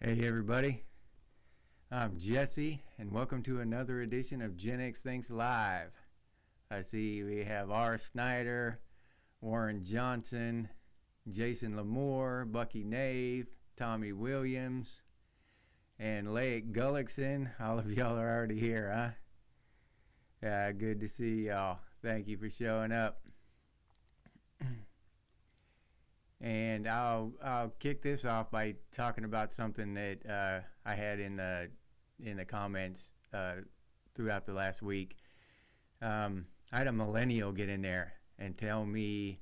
Hey everybody, I'm Jesse, and welcome to another edition of Gen X Thinks Live. I see we have R. Snyder, Warren Johnson, Jason Lamore, Bucky Nave, Tommy Williams, and Lake Gullickson. All of y'all are already here, huh? Yeah, good to see y'all. Thank you for showing up. And I'll kick this off by talking about something that I had in the comments throughout the last week. I had a millennial get in there and tell me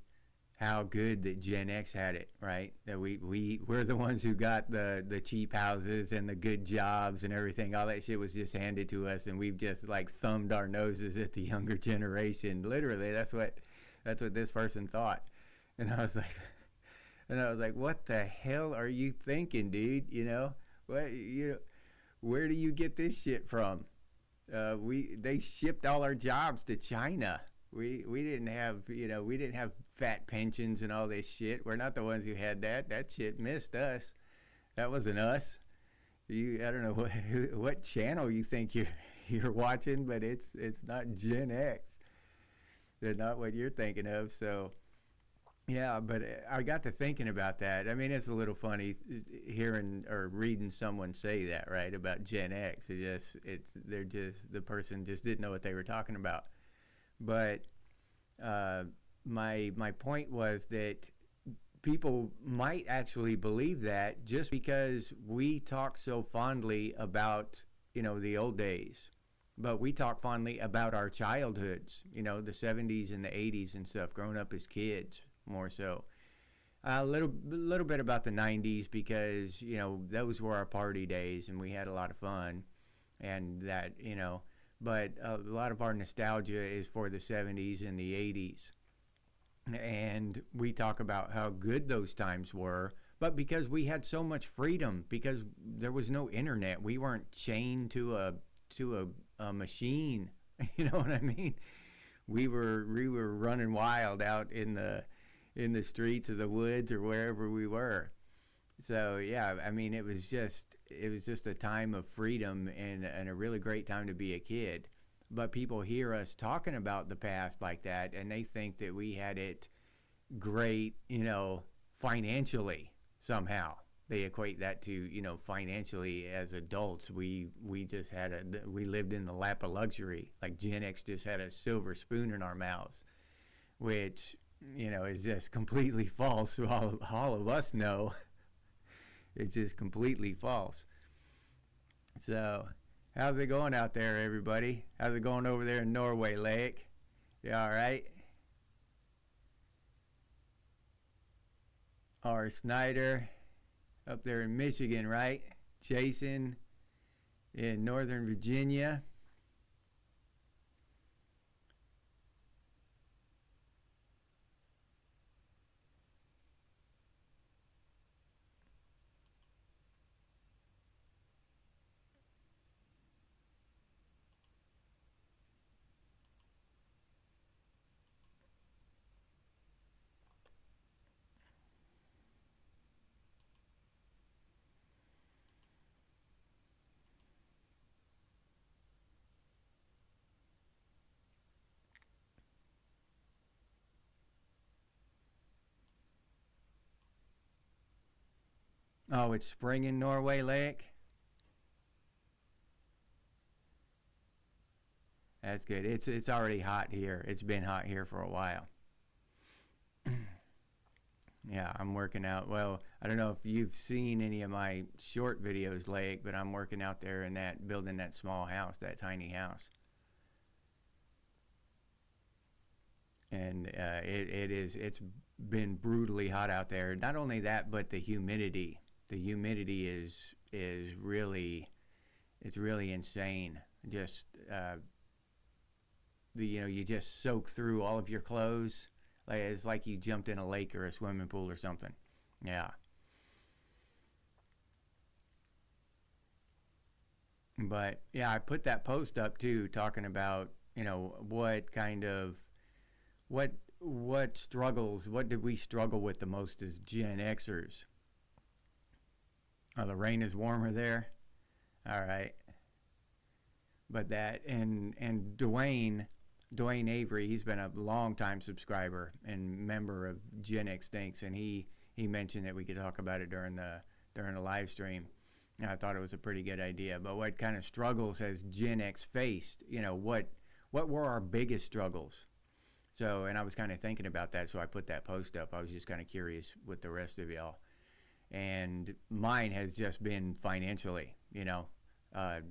how good that Gen X had it, right? That we're the ones who got the cheap houses and the good jobs and everything. All that shit was just handed to us, and we've just like thumbed our noses at the younger generation. Literally, that's what this person thought. And I was like, what the hell are you thinking, dude? Where do you get this shit from? They shipped all our jobs to China. We didn't have fat pensions and all this shit. We're not the ones who had that. That shit missed us. That wasn't us. I don't know what channel you think you're watching, but it's not Gen X. They're not what you're thinking of. So. Yeah, but I got to thinking about that. I mean, it's a little funny hearing or reading someone say that, right, about Gen X. The person just didn't know what they were talking about. But my point was that people might actually believe that just because we talk so fondly about, the old days. But we talk fondly about our childhoods, the 70s and the 80s and stuff, growing up as kids. More so a little bit about the 90s because those were our party days and we had a lot of fun, and that but a lot of our nostalgia is for the 70s and the 80s, and we talk about how good those times were, but because we had so much freedom, because there was no internet, we weren't chained to a machine. You know what I mean? We were running wild out in the streets of the woods or wherever we were. So yeah, I mean, it was just a time of freedom and a really great time to be a kid. But people hear us talking about the past like that, and they think that we had it great, financially somehow. They equate that to, financially as adults. We just we lived in the lap of luxury. Like Gen X just had a silver spoon in our mouths, which is just completely false. All of us know it's just completely false. So, how's it going out there, everybody? How's it going over there in Norway, Lake? You all right? R. Snyder up there in Michigan, right? Jason in Northern Virginia. Oh, it's spring in Norway, Lake? That's good. It's already hot here. It's been hot here for a while. Yeah, I'm working out. Well, I don't know if you've seen any of my short videos, Lake, but I'm working out there in building that small house, that tiny house. And it's been brutally hot out there. Not only that, but the humidity. The humidity is really, it's really insane. Just you just soak through all of your clothes. It's like you jumped in a lake or a swimming pool or something. Yeah. But yeah, I put that post up too, talking about what kind of what struggles, what did we struggle with the most as Gen Xers? Oh, the rain is warmer there. All right. But that and Dwayne Avery, he's been a long time subscriber and member of Gen X Stinks, and he mentioned that we could talk about it during the live stream. And I thought it was a pretty good idea. But what kind of struggles has Gen X faced? You know, what were our biggest struggles? So, and I was kind of thinking about that, so I put that post up. I was just kind of curious with the rest of y'all. And mine has just been financially,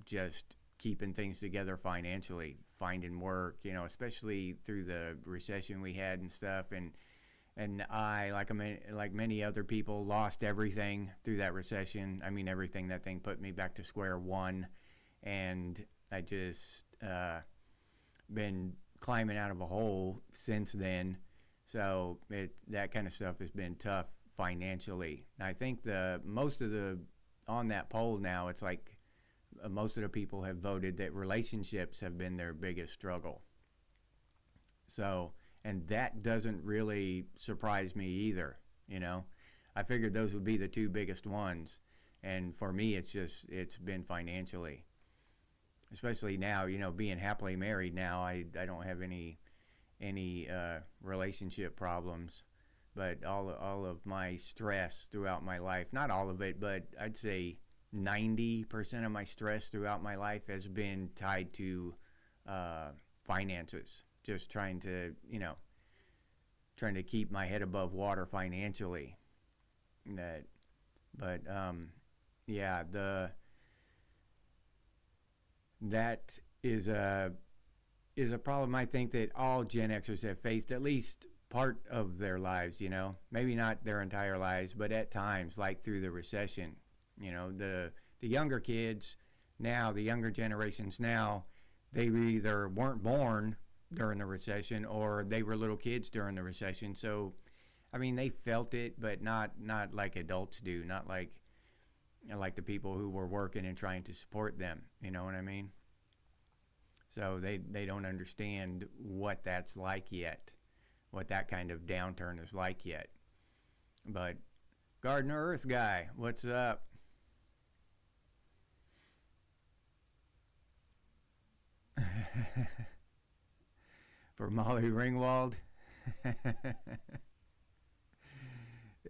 just keeping things together financially, finding work, especially through the recession we had and stuff. And I, like many other people, lost everything through that recession. I mean, everything. That thing put me back to square one. And I just been climbing out of a hole since then. So that kind of stuff has been tough financially. I think on that poll now, it's like most of the people have voted that relationships have been their biggest struggle. So, and that doesn't really surprise me either. I figured those would be the two biggest ones. And for me, it's been financially. Especially now, being happily married now, I don't have any relationship problems. But all of my stress throughout my life, not all of it, but I'd say 90% of my stress throughout my life has been tied to finances. Just trying to keep my head above water financially. That is a problem I think that all Gen Xers have faced at least part of their lives, maybe not their entire lives, but at times, like through the recession. The younger kids now, the younger generations now, they either weren't born during the recession or they were little kids during the recession. So, I mean, they felt it, but not like adults do, not like the people who were working and trying to support them. You know what I mean? So they don't understand what that's like yet, what that kind of downturn is like yet. But Gardener Earth Guy, what's up? For Molly Ringwald.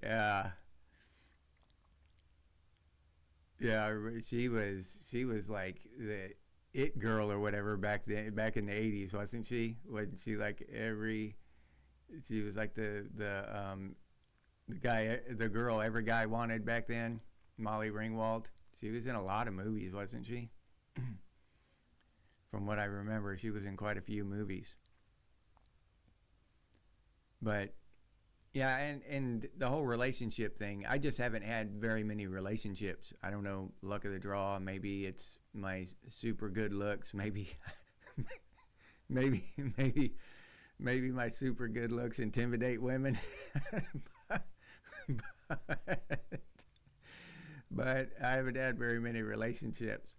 Yeah. Yeah, she was like the it girl or whatever back in the 80s, wasn't she? Wasn't she like she was like the girl every guy wanted back then, Molly Ringwald. She was in a lot of movies, wasn't she? From what I remember, she was in quite a few movies. But yeah, and the whole relationship thing, I just haven't had very many relationships. I don't know, luck of the draw. Maybe it's my super good looks. Maybe maybe my super good looks intimidate women. but I haven't had very many relationships.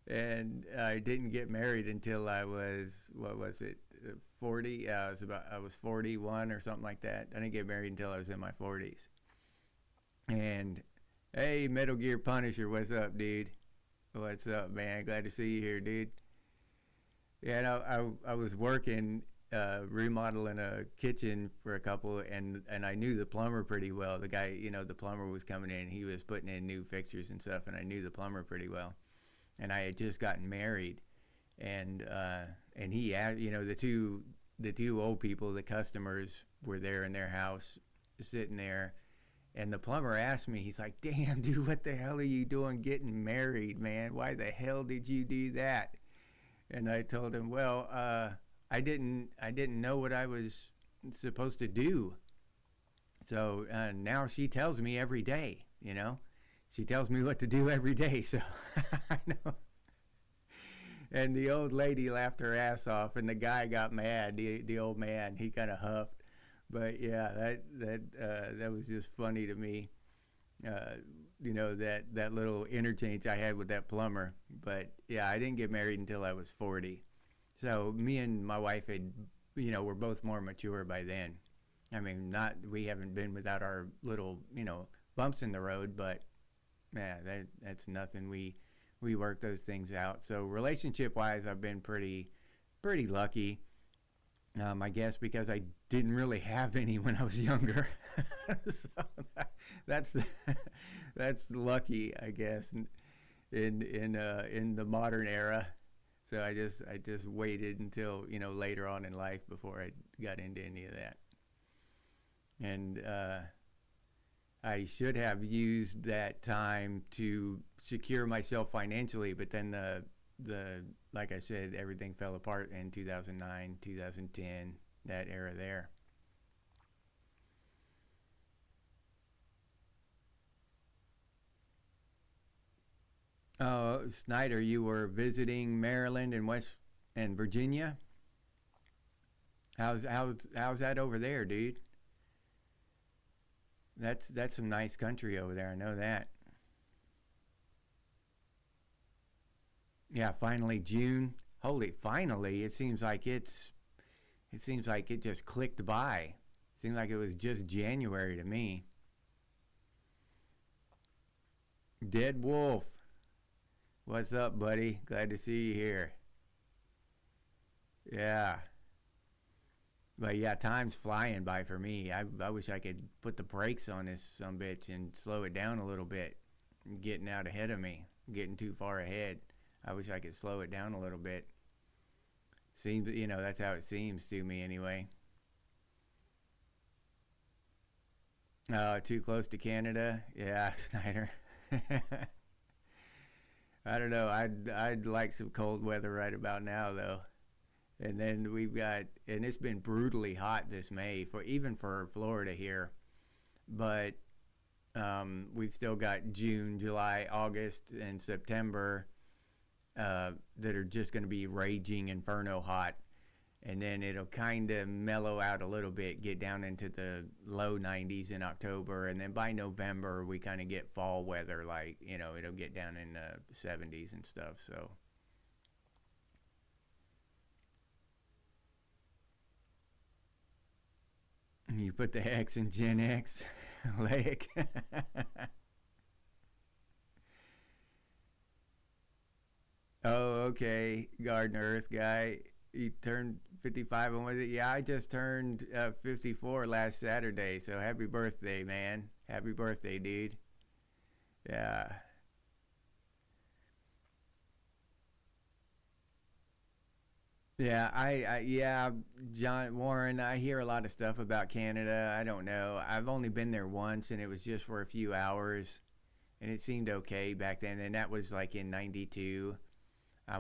And I didn't get married until I was, what was it, 40? I was 41 or something like that. I didn't get married until I was in my 40s. And hey, Metal Gear Punisher, what's up, dude? What's up, man? Glad to see you here, dude. Yeah, I was working remodeling a kitchen for a couple, and I knew the plumber pretty well. The guy, the plumber was coming in. He was putting in new fixtures and stuff, and I knew the plumber pretty well. And I had just gotten married, and he, the two old people, the customers, were there in their house, sitting there, and the plumber asked me, he's like, "Damn, dude, what the hell are you doing getting married, man? Why the hell did you do that?" And I told him, "Well, I didn't know what I was supposed to do. So now she tells me every day, She tells me what to do every day, so I know." And the old lady laughed her ass off, and the guy got mad. The old man, he kind of huffed. But yeah, that was just funny to me. That little interchange I had with that plumber. But yeah, I didn't get married until I was 40. So me and my wife were both more mature by then. I mean, we haven't been without our little, bumps in the road, but Yeah, that's nothing. We work those things out. So relationship wise, I've been pretty lucky. I guess because I didn't really have any when I was younger, so that's that's lucky, I guess, in the modern era. So I just waited until later on in life before I got into any of that, and I should have used that time to secure myself financially, but then the like I said, everything fell apart in 2009, 2010, that era there. Oh, Snyder, you were visiting Maryland and West and Virginia. How's that over there, dude? That's some nice country over there. I know that. Yeah, finally June. Holy, finally! It seems like it just clicked by. It seemed like it was just January to me. Dead Wolf, what's up, buddy? Glad to see you here. Yeah, but yeah, time's flying by for me. I wish I could put the brakes on this some bitch and slow it down a little bit. Getting out ahead of me, getting too far ahead. I wish I could slow it down a little bit. Seems, that's how it seems to me anyway. Too close to Canada? Yeah, Snyder. I don't know. I'd like some cold weather right about now though. And then and it's been brutally hot this May for even for Florida here. But we've still got June, July, August, and September that are just going to be raging inferno hot. And then it'll kind of mellow out a little bit, get down into the low 90s in October. And then by November, we kind of get fall weather, like, it'll get down in the 70s and stuff. So, you put the X in Gen X, Lake. Oh, okay. Garden Earth guy. You turned 55 and was it? Yeah, I just turned 54 last Saturday. So happy birthday, man. Happy birthday, dude. Yeah. Yeah, John Warren, I hear a lot of stuff about Canada. I don't know. I've only been there once and it was just for a few hours and it seemed okay back then. And that was like in 92.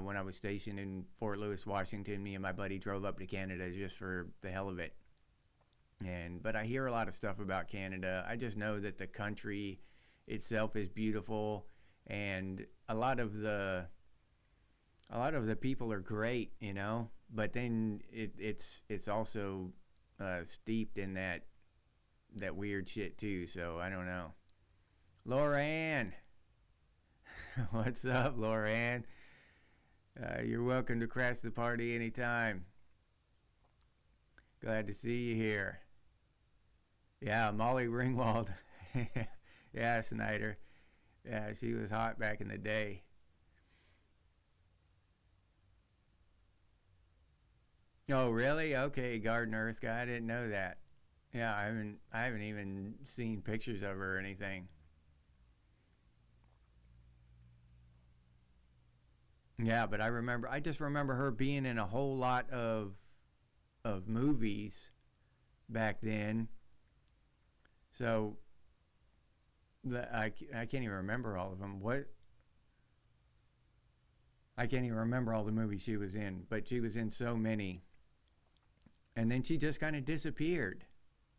When I was stationed in Fort Lewis, Washington, me and my buddy drove up to Canada just for the hell of it. But I hear a lot of stuff about Canada. I just know that the country itself is beautiful, and a lot of the people are great, But then it's also steeped in that weird shit too. So I don't know. Laura Ann, what's up, Laura Ann? You're welcome to crash the party anytime. Glad to see you here. Yeah, Molly Ringwald. Yeah, Snyder. Yeah, she was hot back in the day. Oh, really? Okay, Garden Earth guy. I didn't know that. Yeah, I haven't even seen pictures of her or anything. Yeah, but I just remember her being in a whole lot of movies back then. So I can't even remember all of them. I can't even remember all the movies she was in, but she was in so many. And then she just kind of disappeared,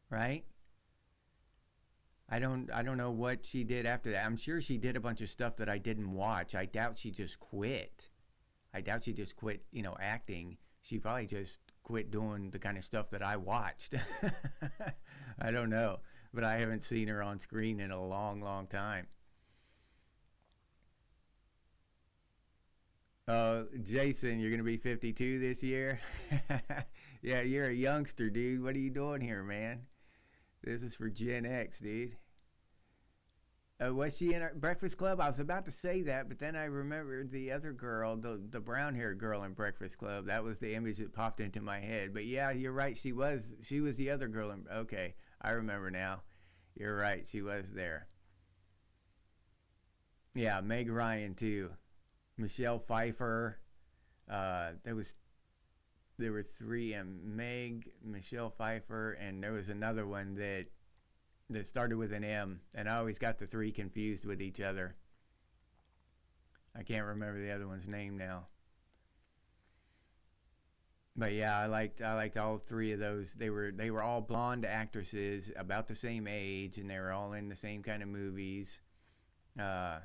right? I don't know what she did after that. I'm sure she did a bunch of stuff that I didn't watch. I doubt she just quit. I doubt she just quit, acting. She probably just quit doing the kind of stuff that I watched. I don't know, but I haven't seen her on screen in a long, long time. Jason, you're gonna be 52 this year. Yeah, you're a youngster, dude. What are you doing here, man? This is for Gen X, dude. Was she in Breakfast Club? I was about to say that, but then I remembered the other girl, the brown haired girl in Breakfast Club. That was the image that popped into my head. But yeah, you're right. She was the other girl. Okay, I remember now. You're right. She was there. Yeah, Meg Ryan too. Michelle Pfeiffer. There was there were three, Meg, Michelle Pfeiffer, and there was another one that started with an M, and I always got the three confused with each other. I can't remember the other one's name now. But yeah, I liked all three of those. They were all blonde actresses about the same age, and they were all in the same kind of movies. Uh,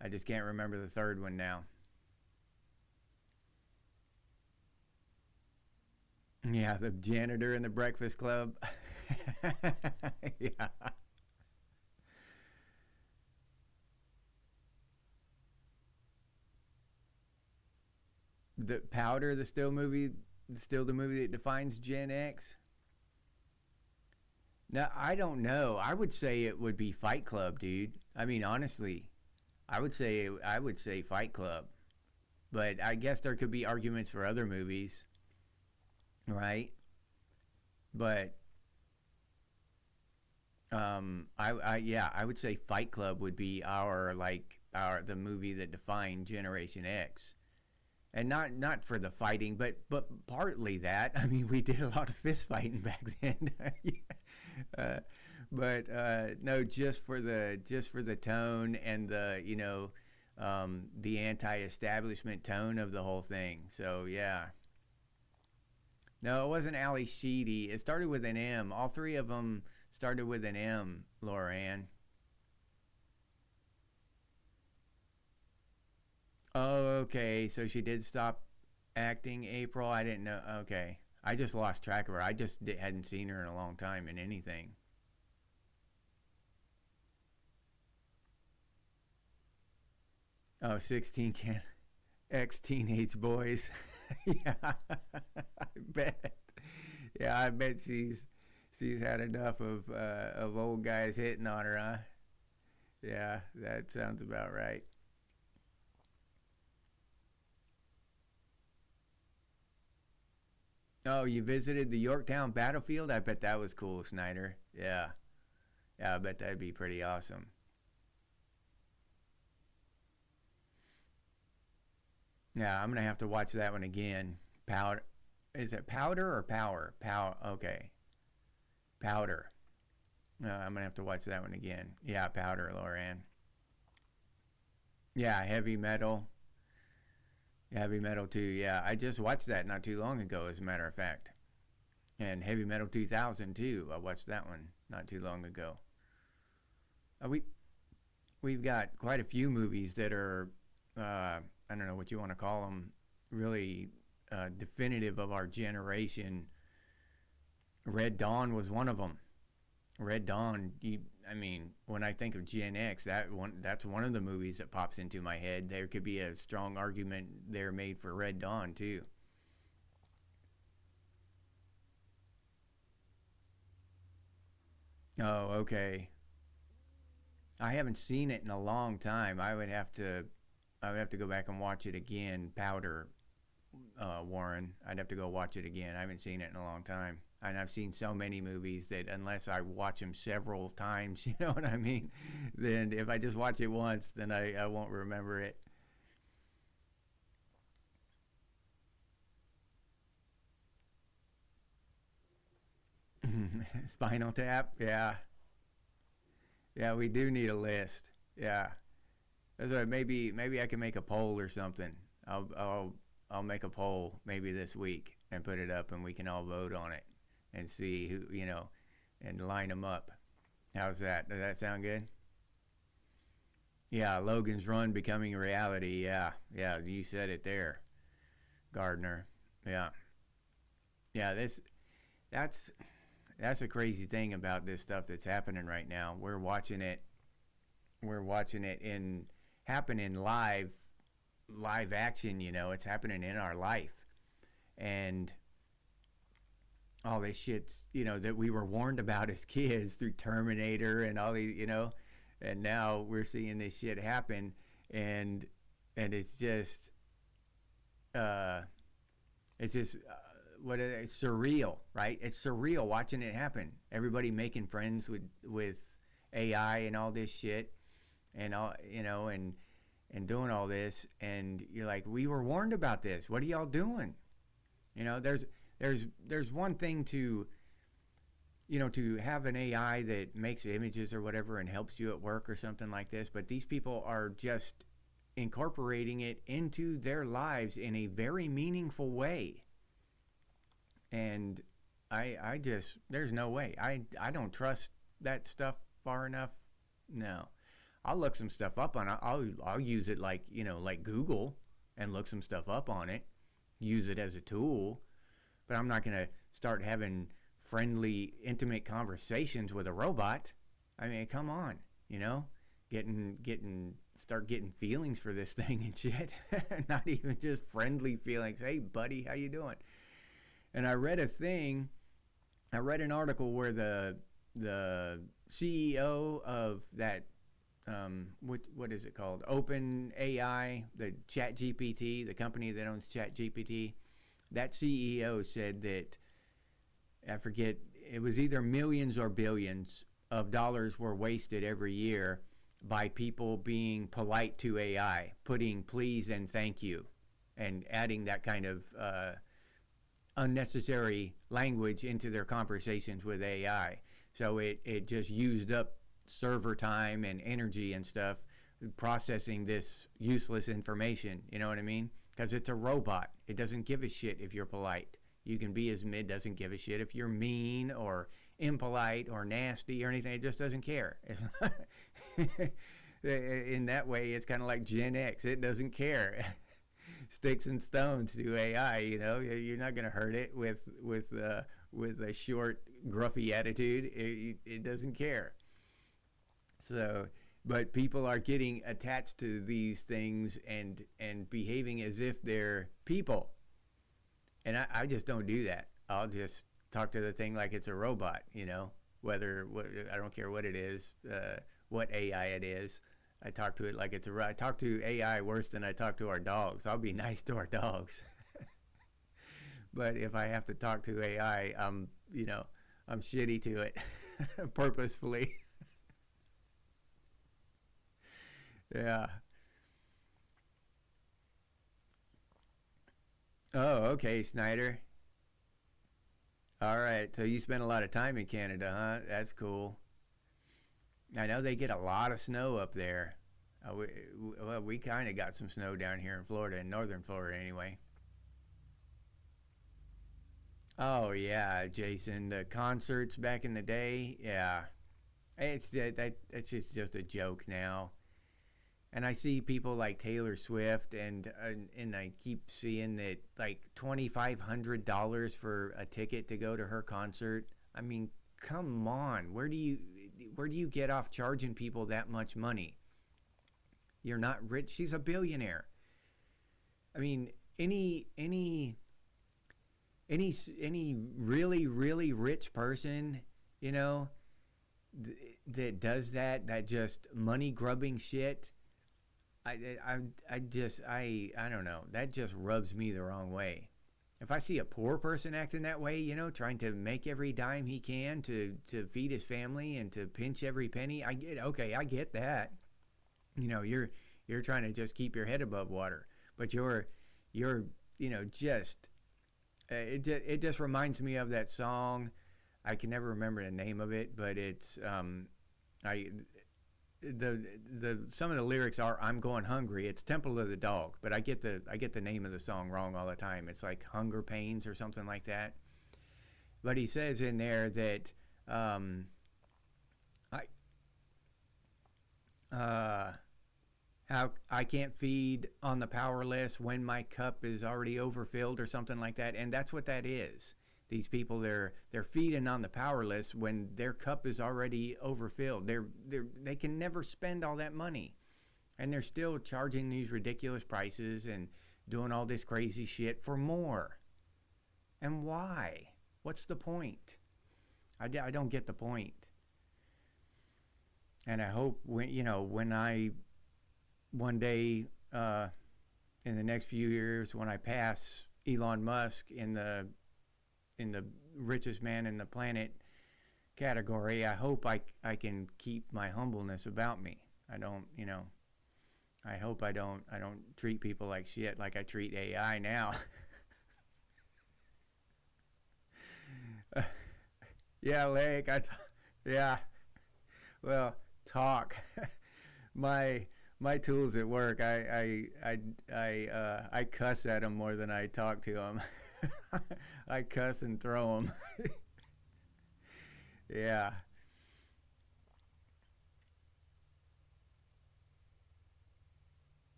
I just can't remember the third one now. Yeah, the janitor in the Breakfast Club. Yeah, the Powder, still the movie that defines Gen X. No, I don't know. I would say it would be Fight Club, dude. I mean, honestly, I would say Fight Club. But I guess there could be arguments for other movies, right? But yeah, I would say Fight Club would be our the movie that defined Generation X, and not for the fighting, but partly that. I mean, we did a lot of fist fighting back then. uh, but no, just for the tone and the anti-establishment tone of the whole thing. So yeah, no, it wasn't Ali Sheedy. It started with an M. All three of them started with an M. Laura Ann. Oh, okay. So she did stop acting. April. I didn't know. Okay, I just lost track of her. I just hadn't seen her in a long time in anything. Oh, 16 can ex teenage boys. Yeah, I bet. Yeah, I bet she's had enough of old guys hitting on her, huh? Yeah, that sounds about right. Oh, you visited the Yorktown battlefield? I bet that was cool, Snyder. Yeah. Yeah, I bet that'd be pretty awesome. Yeah, I'm gonna have to watch that one again. Powder, is it Powder or Power? Okay, Powder. I'm gonna have to watch that one again. Yeah, Powder, Loran. Yeah, Heavy Metal. Heavy Metal 2. Yeah, I just watched that not too long ago, as a matter of fact. And Heavy Metal 2000 too. I watched that one not too long ago. We've got quite a few movies that are, I don't know what you want to call them, really definitive of our generation. Red Dawn was one of them. Red Dawn. I mean, when I think of Gen X, that's one of the movies that pops into my head. There could be a strong argument there made for Red Dawn too. Oh, okay. I haven't seen it in a long time. I would have to go back and watch it again. Powder, Warren. I'd have to go watch it again. I haven't seen it in a long time. And I've seen so many movies that unless I watch them several times, you know what I mean? Then if I just watch it once, then I won't remember it. Spinal Tap, yeah, yeah. We do need a list. Yeah, that's right. Maybe I can make a poll or something. I'll make a poll maybe this week and put it up, and we can all vote on it and see who and line them up. How's that? Does that sound good? Yeah, Logan's Run becoming a reality. Yeah, yeah. You said it there, Gardner. Yeah, yeah. That's that's a crazy thing about this stuff that's happening right now. We're watching it in happen in live action. It's happening in our life, and all this shit that we were warned about as kids through Terminator and all these. and now we're seeing this shit happen, and it's just what it's surreal, right? It's surreal watching it happen. Everybody making friends with AI and all this shit, and all, and doing all this, and you're like, we were warned about this. What are y'all doing? There's one thing to to have an AI that makes images or whatever and helps you at work or something like this, but these people are just incorporating it into their lives in a very meaningful way. And I just, there's no way. I don't trust that stuff far enough. No. I'll look some stuff up on it. I'll use it like Google, and look some stuff up on it, use it as a tool, but I'm not going to start having friendly, intimate conversations with a robot. I mean, come on, start getting feelings for this thing and shit. Not even just friendly feelings. Hey buddy, how you doing? And I read an article where the CEO of that, what is it called? Open AI, the ChatGPT, the company that owns ChatGPT, that CEO said that, I forget, it was either millions or billions of dollars were wasted every year by people being polite to AI, putting please and thank you, and adding that kind of unnecessary language into their conversations with AI. So it just used up server time and energy and stuff processing this useless information. You know what I mean? Because it's a robot. It doesn't give a shit if you're polite. You can be as mid, doesn't give a shit if you're mean or impolite or nasty or anything. It just doesn't care. In that way, it's kind of like Gen X. It doesn't care. Sticks and stones to AI. You're not going to hurt it with a short, gruffy attitude. It doesn't care. So, but people are getting attached to these things and behaving as if they're people. And I just don't do that. I'll just talk to the thing like it's a robot, whether, I don't care what it is, what AI it is. I talk to it like it's I talk to AI worse than I talk to our dogs. I'll be nice to our dogs. But if I have to talk to AI, I'm shitty to it purposefully. Yeah. Oh, okay, Snyder. All right, so you spend a lot of time in Canada, huh? That's cool. I know they get a lot of snow up there. We kind of got some snow down here in Florida, in northern Florida anyway. Oh yeah, Jason, the concerts back in the day, yeah. It's just a joke now. And I see people like Taylor Swift, and I keep seeing that like $2,500 for a ticket to go to her concert. I mean, come on, where do you get off charging people that much money? You're not rich. She's a billionaire. I mean, any really really rich person, that does that just money grubbing shit. I don't know. That just rubs me the wrong way. If I see a poor person acting that way, trying to make every dime he can to feed his family and to pinch every penny, I get that. You're trying to just keep your head above water, but you're just it just reminds me of that song. I can never remember the name of it, but it's I the some of the lyrics are "I'm going hungry." It's Temple of the Dog, but I get the name of the song wrong all the time. It's like Hunger Pains or something like that. But he says in there that how I can't feed on the powerless when my cup is already overfilled or something like that, and that's what that is. These people, they're feeding on the powerless when their cup is already overfilled. They can never spend all that money, and they're still charging these ridiculous prices and doing all this crazy shit for more. And why? What's the point? I don't get the point. And I hope when I one day in the next few years, when I pass Elon Musk in the richest man in the planet category, I hope I can keep my humbleness about me. I don't, I hope I don't treat people like shit like I treat AI now. Yeah, like yeah. Well, talk. my my tools at work, I cuss at them more than I talk to them. I cuss and throw them. Yeah.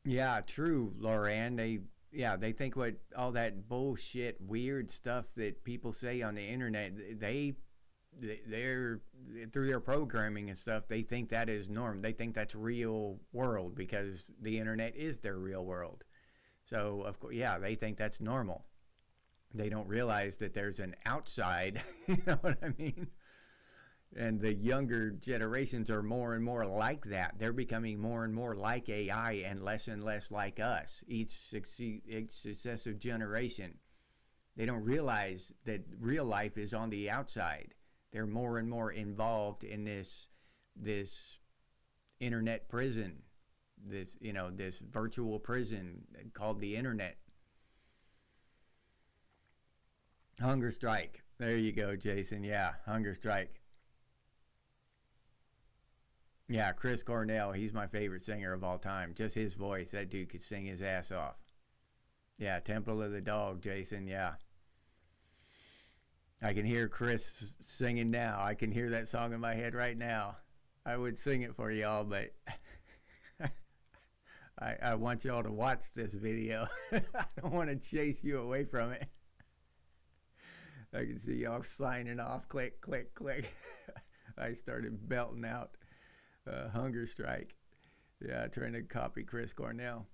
Yeah, true, Loran. They think what all that bullshit, weird stuff that people say on the internet. They're through their programming and stuff. They think that is norm. They think that's real world because the internet is their real world. So of course, yeah, they think that's normal. They don't realize that there's an outside. You know what I mean? And the younger generations are more and more like that. They're becoming more and more like AI and less like us. Each successive generation, they don't realize that real life is on the outside. They're more and more involved in this internet prison, this virtual prison called the internet. Hunger strike. There you go, Jason. Yeah, hunger strike. Yeah, Chris Cornell, he's my favorite singer of all time. Just his voice, that dude could sing his ass off. Yeah, Temple of the Dog, Jason, yeah. I can hear Chris singing now. I can hear that song in my head right now. I would sing it for y'all, but I want y'all to watch this video. I don't want to chase you away from it. I can see y'all signing off. Click, click, click. I started belting out Hunger Strike. Yeah, trying to copy Chris Cornell.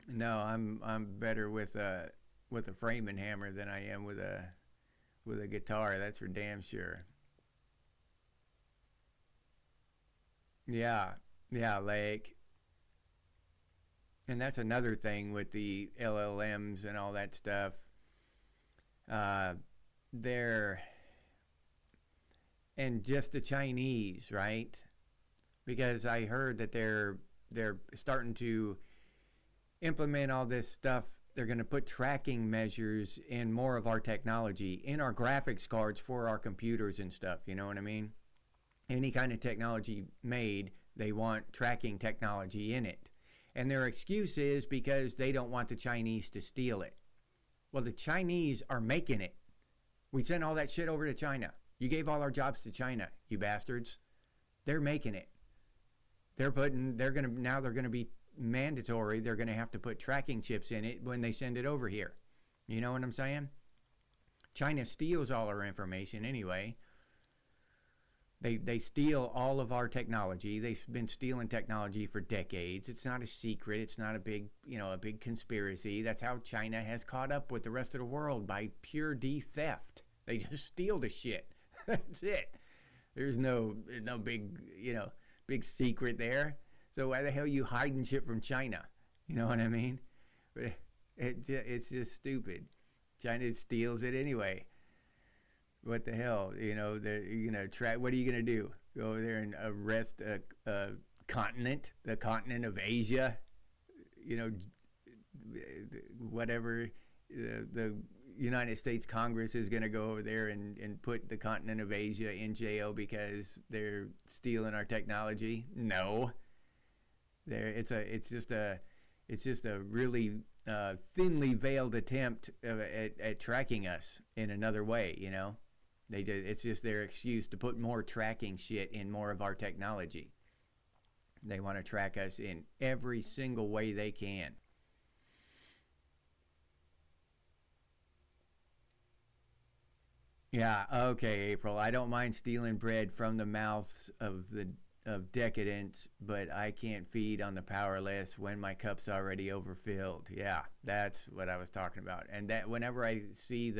No, I'm better with a framing hammer than I am with a guitar. That's for damn sure. Yeah, yeah, like, and that's another thing with the LLMs and all that stuff. Uh, they're and just the Chinese, right? Because I heard that they're starting to implement all this stuff. They're going to put tracking measures in more of our technology, in our graphics cards for our computers and stuff. You know what I mean? Any kind of technology made, they want tracking technology in it. And their excuse is because they don't want the Chinese to steal it. Well, the Chinese are making it. We sent all that shit over to China. You gave all our jobs to China, you bastards. They're making it. They're gonna be mandatory. They're gonna have to put tracking chips in it when they send it over here. You know what I'm saying? China steals all our information anyway. They steal all of our technology. They've been stealing technology for decades. It's not a secret. It's not a big conspiracy. That's how China has caught up with the rest of the world, by pure theft. They just steal the shit. That's it. There's no big secret there. So why the hell are you hiding shit from China? You know what I mean? It's just stupid. China steals it anyway. What the hell? What are you gonna do? Go over there and arrest a continent, the continent of Asia? You know, whatever. The United States Congress is gonna go over there and put the continent of Asia in jail because they're stealing our technology? No. It's just a really thinly veiled attempt at tracking us in another way. It's just their excuse to put more tracking shit in more of our technology. They want to track us in every single way they can. Yeah, okay, April. I don't mind stealing bread from the mouths of decadence, but I can't feed on the powerless when my cup's already overfilled. Yeah, that's what I was talking about. And that whenever I see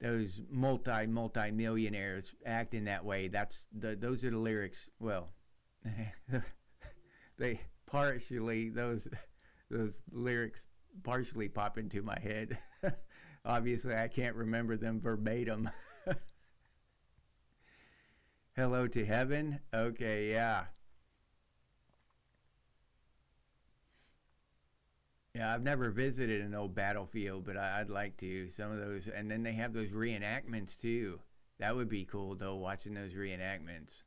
those multi millionaires acting that way. Those are the lyrics. Well, they partially those lyrics partially pop into my head. Obviously, I can't remember them verbatim. Hello to heaven. Okay, yeah. Yeah, I've never visited an old battlefield, but I'd like to. Some of those, and then they have those reenactments too. That would be cool, though, watching those reenactments.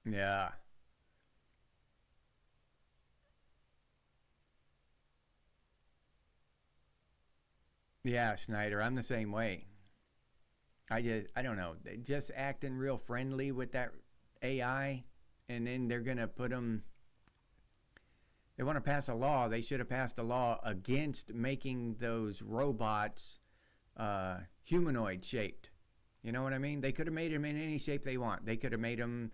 Yeah, yeah, Snyder. I'm the same way. I don't know. Just acting real friendly with that AI, and then they're gonna put them. They want to pass a law. They should have passed a law against making those robots humanoid shaped. You know what I mean? They could have made them in any shape they want. They could have made them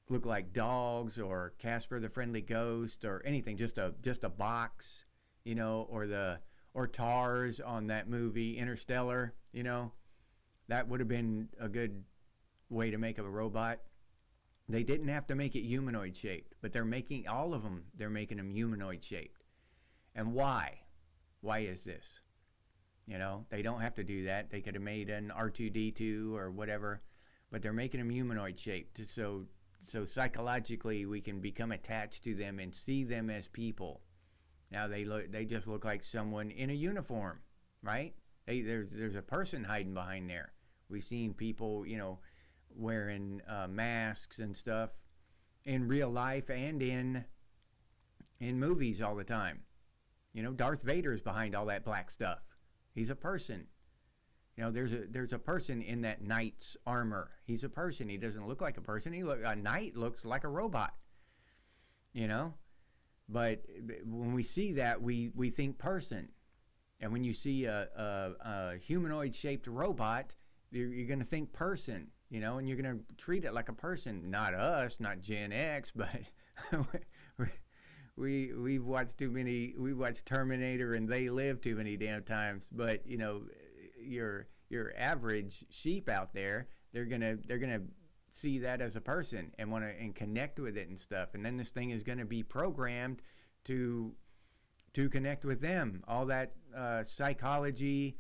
look like dogs or Casper the Friendly Ghost or anything. Just a box, or Tars on that movie Interstellar. That would have been a good way to make a robot. They didn't have to make it humanoid shaped, but they're making all of them. They're making them humanoid shaped. And why? Why is this? They don't have to do that. They could have made an R2D2 or whatever, but they're making them humanoid shaped. So psychologically, we can become attached to them and see them as people. Now they just look like someone in a uniform, right? There's a person hiding behind there. We've seen people, wearing masks and stuff in real life and in movies all the time. Darth Vader's behind all that black stuff. He's a person. There's a person in that knight's armor. He's a person. He doesn't look like a person. A knight looks like a robot. But when we see that, we think person. And when you see a humanoid shaped robot, you're going to think person. And you're going to treat it like a person. Not us, not Gen X, but we've watched too many. We watched Terminator and They Live too many damn times. But your average sheep out there, they're gonna see that as a person and want to and connect with it and stuff. And then this thing is going to be programmed to connect with them. All that psychology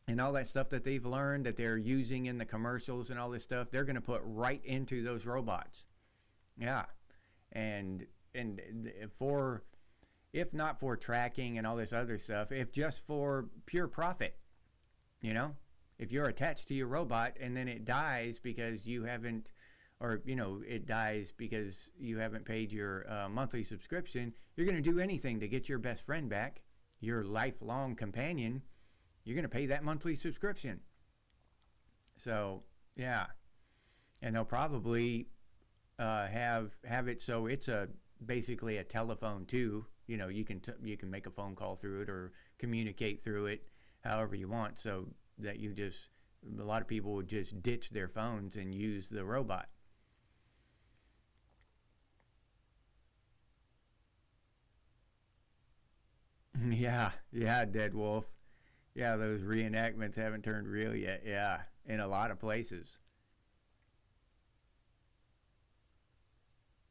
and all that stuff that they've learned that they're using in the commercials and all this stuff, they're going to put right into those robots. Yeah. And for, if not for tracking and all this other stuff, if just for pure profit, if you're attached to your robot and then it dies because you haven't, or, it dies because you haven't paid your monthly subscription, you're going to do anything to get your best friend back, your lifelong companion. You're going to pay that monthly subscription. So, yeah. And they'll probably have it so it's basically a telephone too. You can make a phone call through it or communicate through it however you want, so that a lot of people would just ditch their phones and use the robot. Yeah, Dead Wolf. Yeah, those reenactments haven't turned real yet. Yeah, in a lot of places.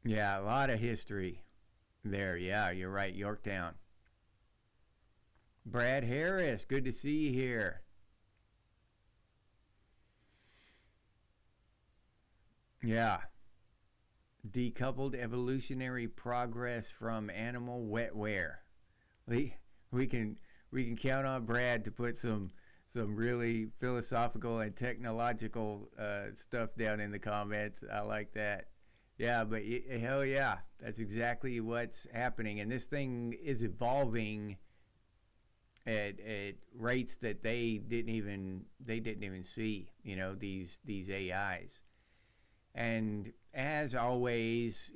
Yeah, a lot of history there. Yeah, you're right, Yorktown. Brad Harris, good to see you here. Yeah, decoupled evolutionary progress from animal wetware. We we can we can count on Brad to put some really philosophical and technological stuff down in the comments. I like that. Yeah, but hell yeah, that's exactly what's happening, and this thing is evolving at rates that they didn't even see. These AIs, and as always,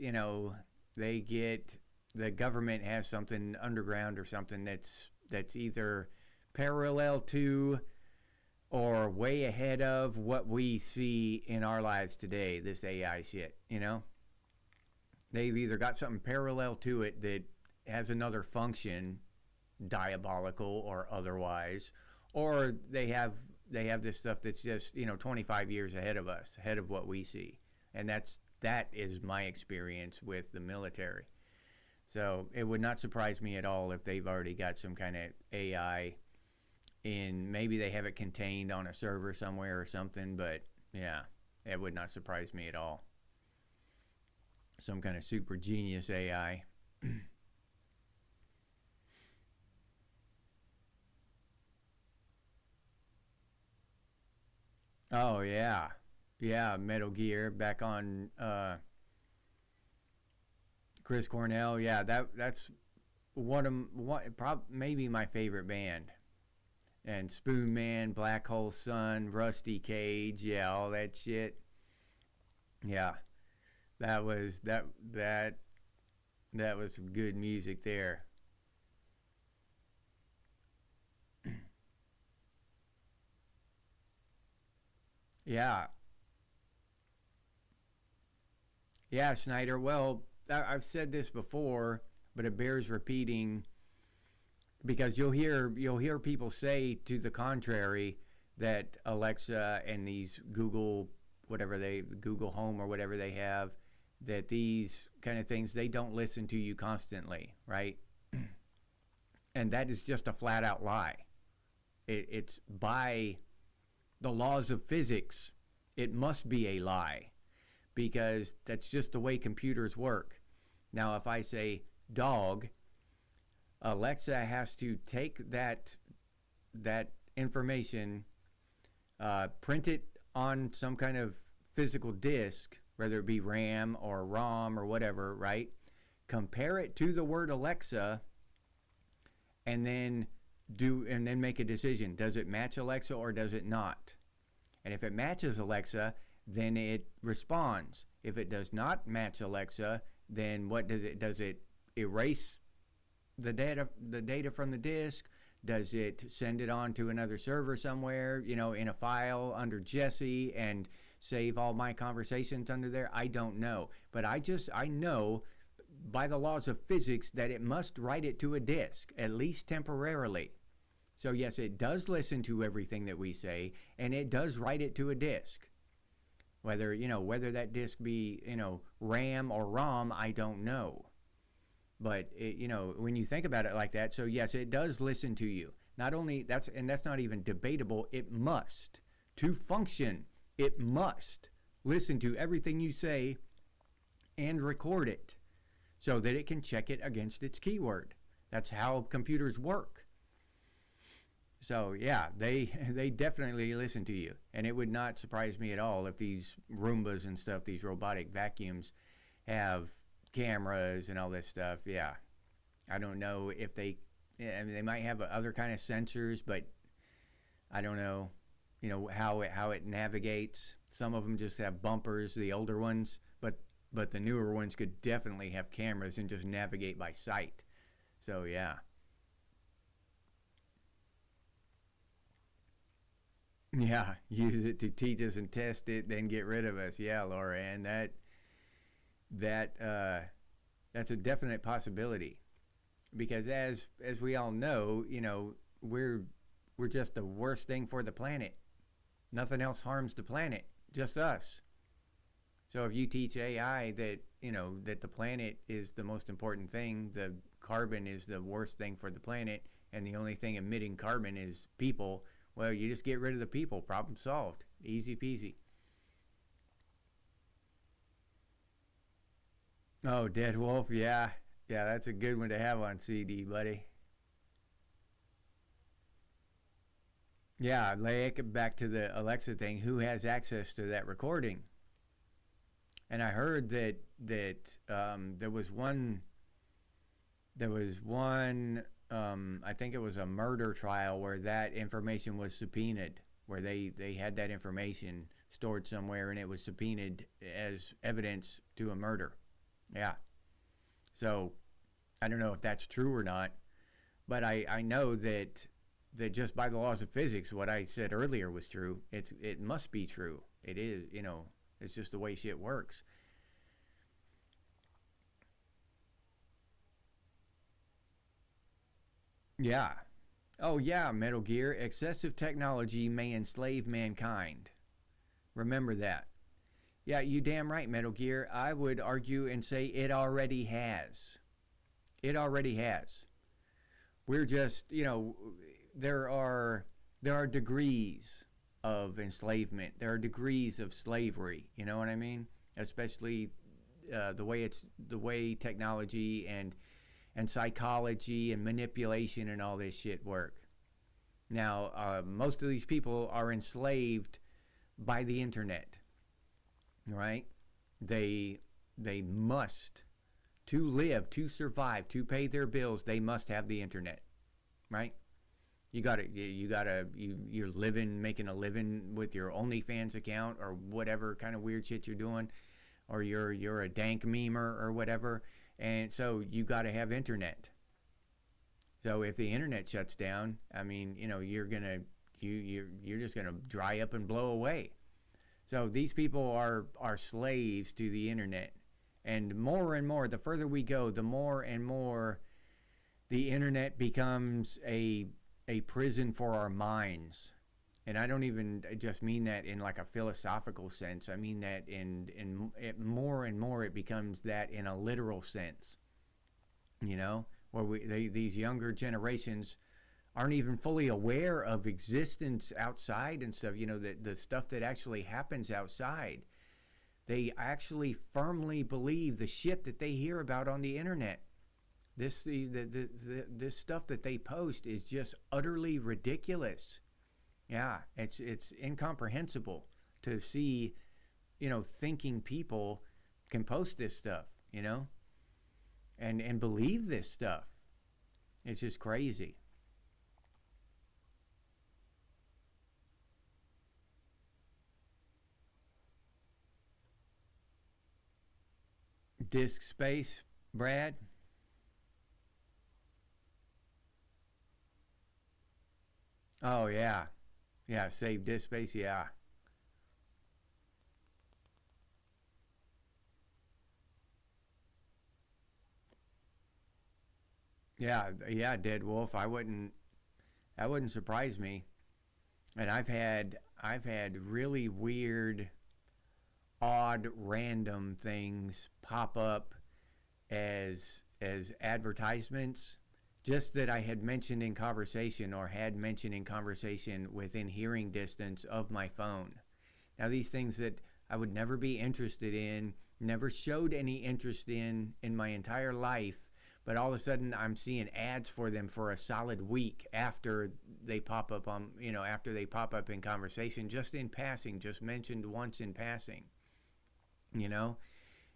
they get the government has something underground or something that's either parallel to or way ahead of what we see in our lives today. This AI shit, they've either got something parallel to it that has another function, diabolical or otherwise, or they have this stuff that's just 25 years ahead of us, ahead of what we see, and that is my experience with the military. So it would not surprise me at all if they've already got some kind of AI in, maybe they have it contained on a server somewhere or something, but yeah, it would not surprise me at all. Some kind of super genius AI. Oh yeah, yeah, Metal Gear back on Chris Cornell. Yeah, that's maybe my favorite band. And Spoon Man, Black Hole Sun, Rusty Cage, yeah, all that shit. Yeah, that was that was some good music there. Yeah, yeah, Schneider. Well, I've said this before, but it bears repeating because you'll hear people say to the contrary that Alexa and these Google Home or whatever they have, that these kind of things, they don't listen to you constantly, right? And that is just a flat out lie. It's by the laws of physics, it must be a lie because that's just the way computers work. Now, if I say dog, Alexa has to take that information, print it on some kind of physical disk, whether it be RAM or ROM or whatever, right? Compare it to the word Alexa, and then make a decision. Does it match Alexa or does it not? And if it matches Alexa, then it responds. If it does not match Alexa, then what does it? Does it erase the data from the disk? Does it send it on to another server somewhere, in a file under Jesse and save all my conversations under there? I don't know. But I know by the laws of physics that it must write it to a disk, at least temporarily. So yes, it does listen to everything that we say, and it does write it to a disk. Whether that disk be, RAM or ROM, I don't know. But when you think about it like that, so yes, it does listen to you. Not only that's not even debatable. It must, to function, it must listen to everything you say and record it so that it can check it against its keyword. That's how computers work. So yeah, they definitely listen to you, and it would not surprise me at all if these Roombas and stuff, these robotic vacuums, have cameras and all this stuff. Yeah, I don't know if they might have other kind of sensors, but I don't know, how it navigates. Some of them just have bumpers, the older ones, but the newer ones could definitely have cameras and just navigate by sight. So yeah. Yeah, use it to teach us and test it, then get rid of us. Yeah, Laura, and that's a definite possibility because as we all know, we're just the worst thing for the planet. Nothing else harms the planet, just us. So if you teach AI that the planet is the most important thing, the carbon is the worst thing for the planet, and the only thing emitting carbon is people, well, you just get rid of the people. Problem solved. Easy peasy. Oh, Dead Wolf, yeah. Yeah, that's a good one to have on CD, buddy. Yeah, like back to the Alexa thing, who has access to that recording? And I heard that there was one, I think it was a murder trial where that information was subpoenaed, where they had that information stored somewhere and it was subpoenaed as evidence to a murder. Yeah. So I don't know if that's true or not, but I know that just by the laws of physics, what I said earlier was true. It must be true. It is, it's just the way shit works. Yeah. Oh yeah, Metal Gear. Excessive technology may enslave mankind. Remember that. Yeah, you damn right, Metal Gear. I would argue and say it already has. It already has. We're just, there are degrees of enslavement. There are degrees of slavery. You know what I mean? Especially the way technology and psychology and manipulation and all this shit work. Now, most of these people are enslaved by the internet, right? They must, to live, to survive, to pay their bills, they must have the internet, right? You're living, making a living with your OnlyFans account or whatever kind of weird shit you're doing, or you're a dank memer or whatever, and so you got to have internet. So if the internet shuts down, I mean, you're just gonna dry up and blow away. So these people are slaves to the internet, and more, the further we go, the more and more the internet becomes a prison for our minds. And I don't even just mean that in like a philosophical sense. I mean that in more and more it becomes that in a literal sense. Where these younger generations aren't even fully aware of existence outside and stuff. The stuff that actually happens outside. They actually firmly believe the shit that they hear about on the internet. This stuff that they post is just utterly ridiculous. Yeah, it's incomprehensible to see, thinking people can post this stuff, and believe this stuff. It's just crazy. Disk space, Brad? Oh yeah. Yeah, save disk space, yeah. Yeah, Dead Wolf. That wouldn't surprise me. And I've had really weird, odd, random things pop up as advertisements, just that I had mentioned in conversation or had mentioned in conversation within hearing distance of my phone. Now these things that I would never be interested in, never showed any interest in my entire life, but all of a sudden I'm seeing ads for them for a solid week after they pop up after they pop up in conversation, just in passing, just mentioned once in passing. You know?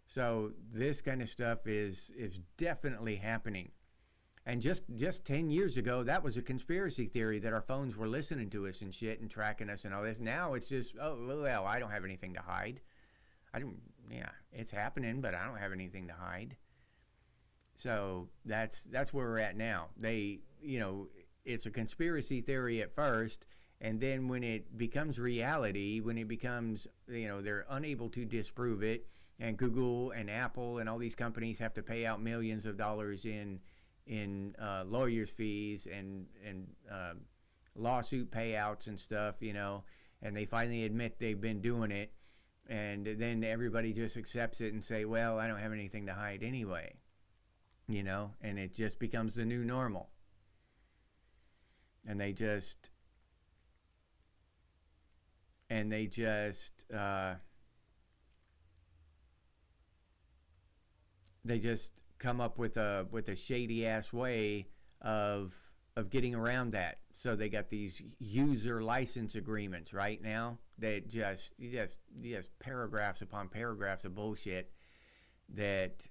So this kind of stuff is definitely happening. And just 10 years ago, that was a conspiracy theory that our phones were listening to us and shit and tracking us and all this. Now it's just, oh, well, I don't have anything to hide. It's happening, but I don't have anything to hide. So that's where we're at now. It's a conspiracy theory at first, and then when it becomes reality, when it becomes, they're unable to disprove it, and Google and Apple and all these companies have to pay out millions of dollars in lawyers' fees and lawsuit payouts and stuff, and they finally admit they've been doing it, and then everybody just accepts it and say, well, I don't have anything to hide anyway, and it just becomes the new normal. And they just come up with a shady ass way of getting around that. So they got these user license agreements right now that just paragraphs upon paragraphs of bullshit that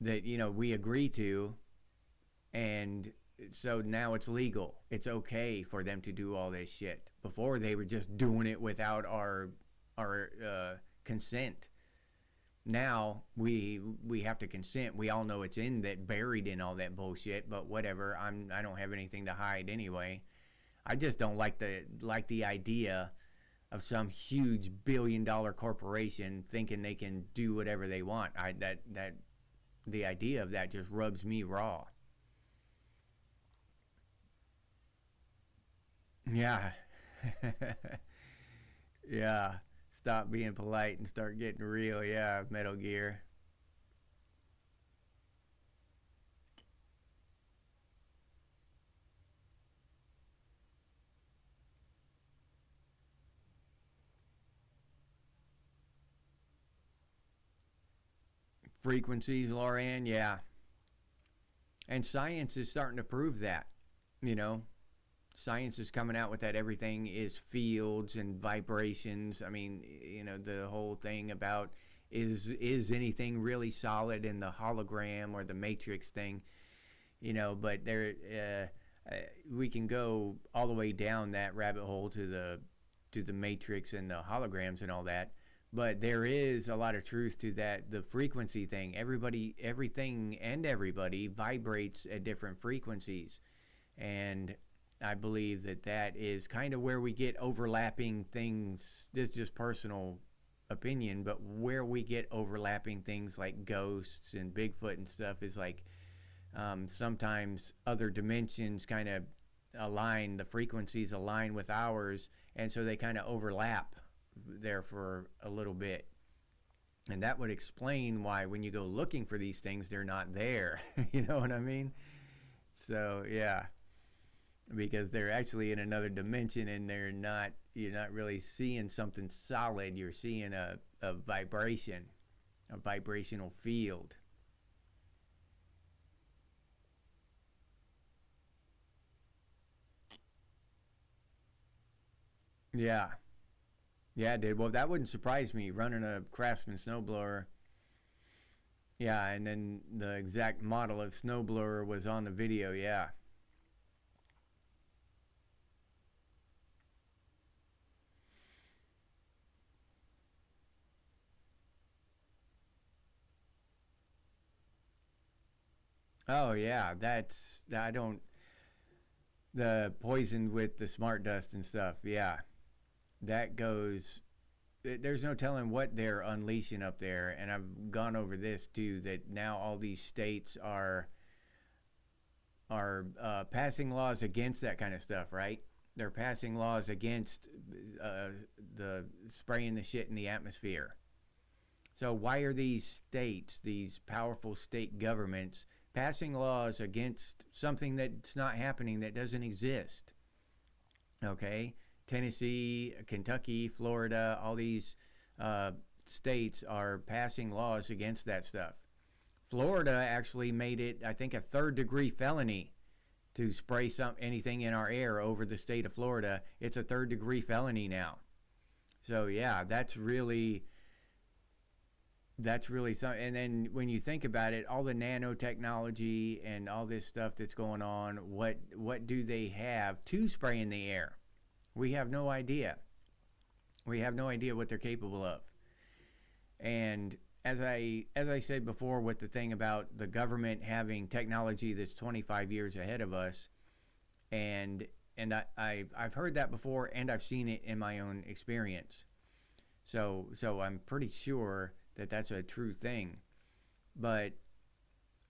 we agree to, and so now it's legal. It's okay for them to do all this shit. Before they were just doing it without our consent. Now we have to consent. We all know it's buried in all that bullshit, but whatever. I don't have anything to hide anyway. I just don't like the idea of some huge billion-dollar corporation thinking they can do whatever they want. The idea of that just rubs me raw. Yeah. Yeah. Stop being polite and start getting real. Yeah, Metal Gear. Frequencies, Lauren. Yeah. And science is starting to prove that, you know. Science is coming out with that everything is fields and vibrations. I mean, the whole thing about is anything really solid in the hologram or the matrix thing, but we can go all the way down that rabbit hole to the matrix and the holograms and all that. But there is a lot of truth to that, the frequency thing. Everything and everybody vibrates at different frequencies. And I believe that is kind of where we get overlapping things. This is just personal opinion, but where we get overlapping things like ghosts and Bigfoot and stuff is like, sometimes other dimensions kind of align, the frequencies align with ours, and so they kind of overlap there for a little bit. And that would explain why when you go looking for these things, they're not there. You know what I mean? So, yeah. Because they're actually in another dimension, and you're not really seeing something solid. You're seeing a vibration, a vibrational field. Yeah. Yeah, it did. Well, that wouldn't surprise me, running a Craftsman snowblower. Yeah, and then the exact model of snowblower was on the video. Yeah. Oh yeah, that's I don't the poison with the smart dust and stuff. Yeah, that goes. There's no telling what they're unleashing up there, and I've gone over this too. That now all these states are passing laws against that kind of stuff, right? They're passing laws against uh, the spraying the shit in the atmosphere. So why are these states, these powerful state governments, passing laws against something that's not happening, that doesn't exist? Okay, Tennessee, Kentucky, Florida, all these uh, states are passing laws against that stuff. Florida actually made it, I think, a third-degree felony to spray anything in our air over the state of Florida. It's a third-degree felony now. So yeah, that's really something. And then when you think about it, all the nanotechnology and all this stuff that's going on, what do they have to spray in the air? We have no idea. We have no idea what they're capable of. And as I said before, with the thing about the government having technology that's 25 years ahead of us, and I've heard that before, and I've seen it in my own experience. So I'm pretty sure that that's a true thing. But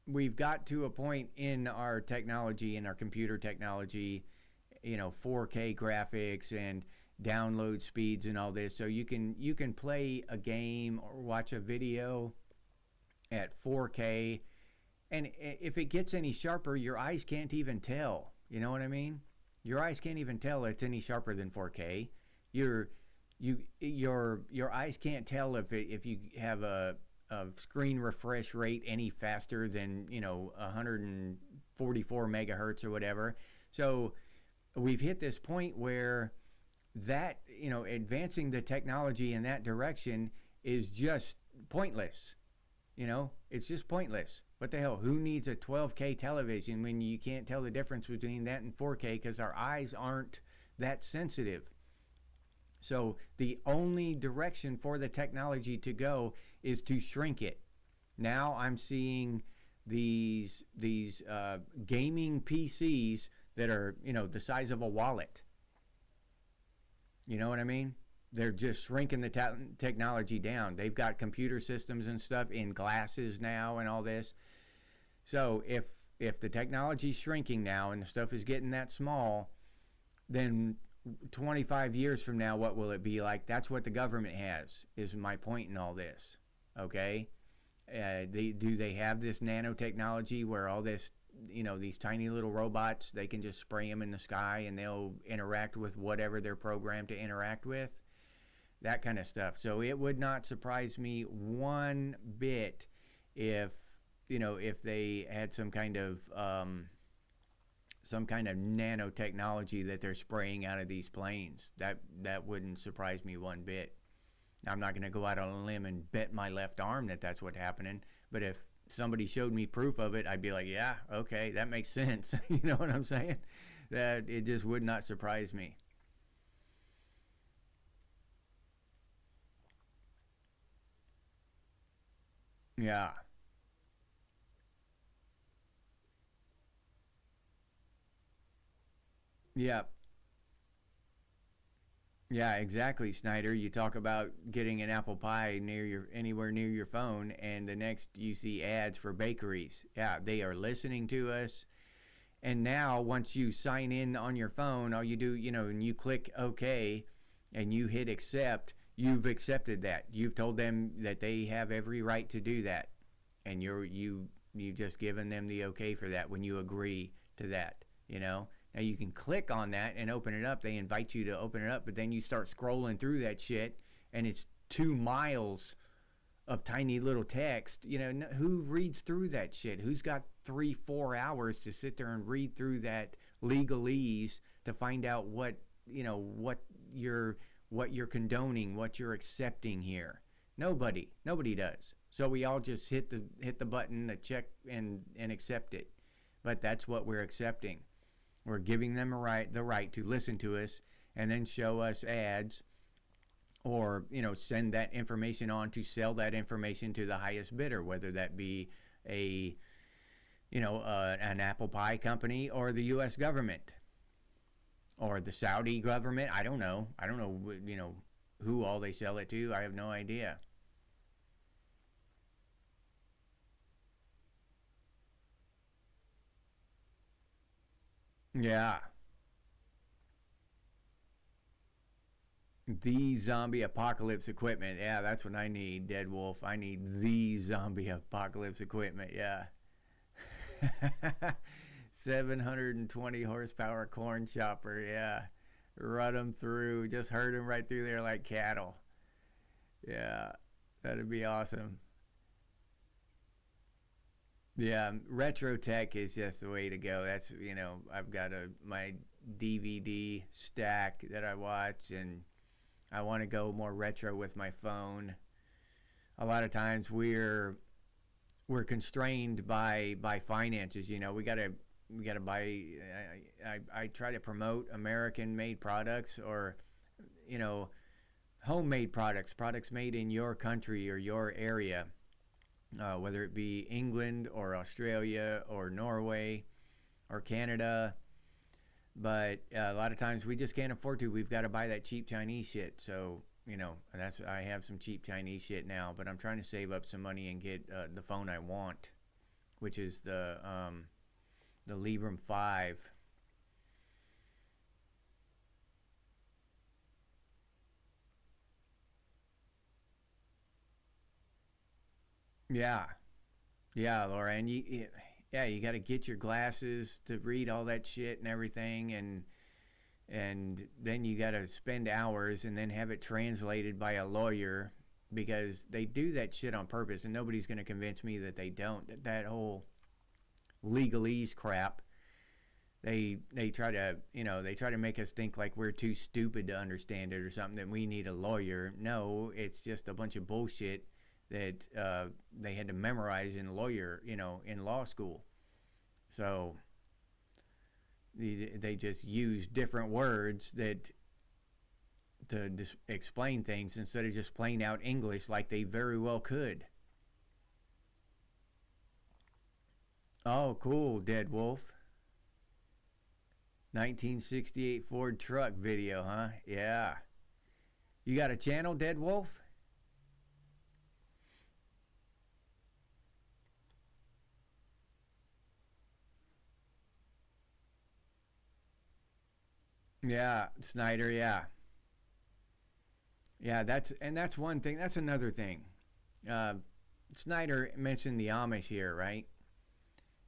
we've got to a point in our technology, in our computer technology, 4K graphics and download speeds and all this, so you can play a game or watch a video at 4K, and if it gets any sharper, your eyes can't even tell. You know what I mean? Your eyes can't even tell it's any sharper than 4K. Your your eyes can't tell if you have a screen refresh rate any faster than 144 megahertz or whatever. So we've hit this point where that advancing the technology in that direction is just pointless. It's just pointless. What the hell? Who needs a 12K television when you can't tell the difference between that and 4K because our eyes aren't that sensitive? So the only direction for the technology to go is to shrink it. Now I'm seeing these gaming PCs that are the size of a wallet. You know what I mean? They're just shrinking the technology down. They've got computer systems and stuff in glasses now and all this. So if the technology's shrinking now and the stuff is getting that small, then 25 years from now, what will it be like? That's what the government has, is my point in all this. Okay? Do they have this nanotechnology where all this, these tiny little robots, they can just spray them in the sky and they'll interact with whatever they're programmed to interact with? That kind of stuff. So it would not surprise me one bit if, if they had some kind of nanotechnology that they're spraying out of these planes. That wouldn't surprise me one bit. Now, I'm not going to go out on a limb and bet my left arm that that's what's happening, but if somebody showed me proof of it, I'd be like, yeah, okay, that makes sense. You know what I'm saying? That it just would not surprise me. Yeah. Yeah. Yeah, exactly, Snyder. You talk about getting an apple pie anywhere near your phone, and the next you see ads for bakeries. Yeah, they are listening to us. And now, once you sign in on your phone, all you do, and you click OK, and you hit accept, you've accepted that. You've told them that they have every right to do that, and you've just given them the OK for that when you agree to that. Now you can click on that and open it up. They invite you to open it up, but then you start scrolling through that shit, and it's 2 miles of tiny little text. Who reads through that shit? Who's got 3-4 hours to sit there and read through that legalese to find out what you're condoning, what you're accepting here? Nobody does. So we all just hit the button, the check, and accept it. But that's what we're accepting. We're giving them the right to listen to us and then show us ads, or send that information on to sell that information to the highest bidder, whether that be an apple pie company or the U.S. government or the Saudi government. I don't know who all they sell it to. I have no idea. Yeah. The zombie apocalypse equipment. Yeah, that's what I need, Dead Wolf. I need the zombie apocalypse equipment. Yeah. 720 horsepower corn chopper. Yeah. Run them through. Just herd them right through there like cattle. Yeah. That'd be awesome. Yeah, retro tech is just the way to go. That's, I've got my DVD stack that I watch, and I want to go more retro with my phone. A lot of times we're constrained by finances. We gotta buy. I try to promote American made products, or you know homemade products made in your country or your area, whether it be England or Australia or Norway or Canada. But a lot of times we just can't afford to. We've got to buy that cheap Chinese shit. So I have some cheap Chinese shit now, but I'm trying to save up some money and get the phone I want, which is the Librem 5. Yeah, yeah, Laura, and you got to get your glasses to read all that shit and everything, and then you got to spend hours and then have it translated by a lawyer, because they do that shit on purpose, and nobody's going to convince me that they don't. That whole legalese crap, they try to make us think like we're too stupid to understand it or something, that we need a lawyer. No, it's just a bunch of bullshit that they had to memorize in law school. So they just use different words that to explain things instead of just plain out English, like they very well could. Oh, cool, Dead Wolf. 1968 Ford truck video, huh? Yeah. You got a channel, Dead Wolf? Yeah, Snyder, yeah. Yeah, that's one thing. That's another thing. Uh, Snyder mentioned the Amish here, right?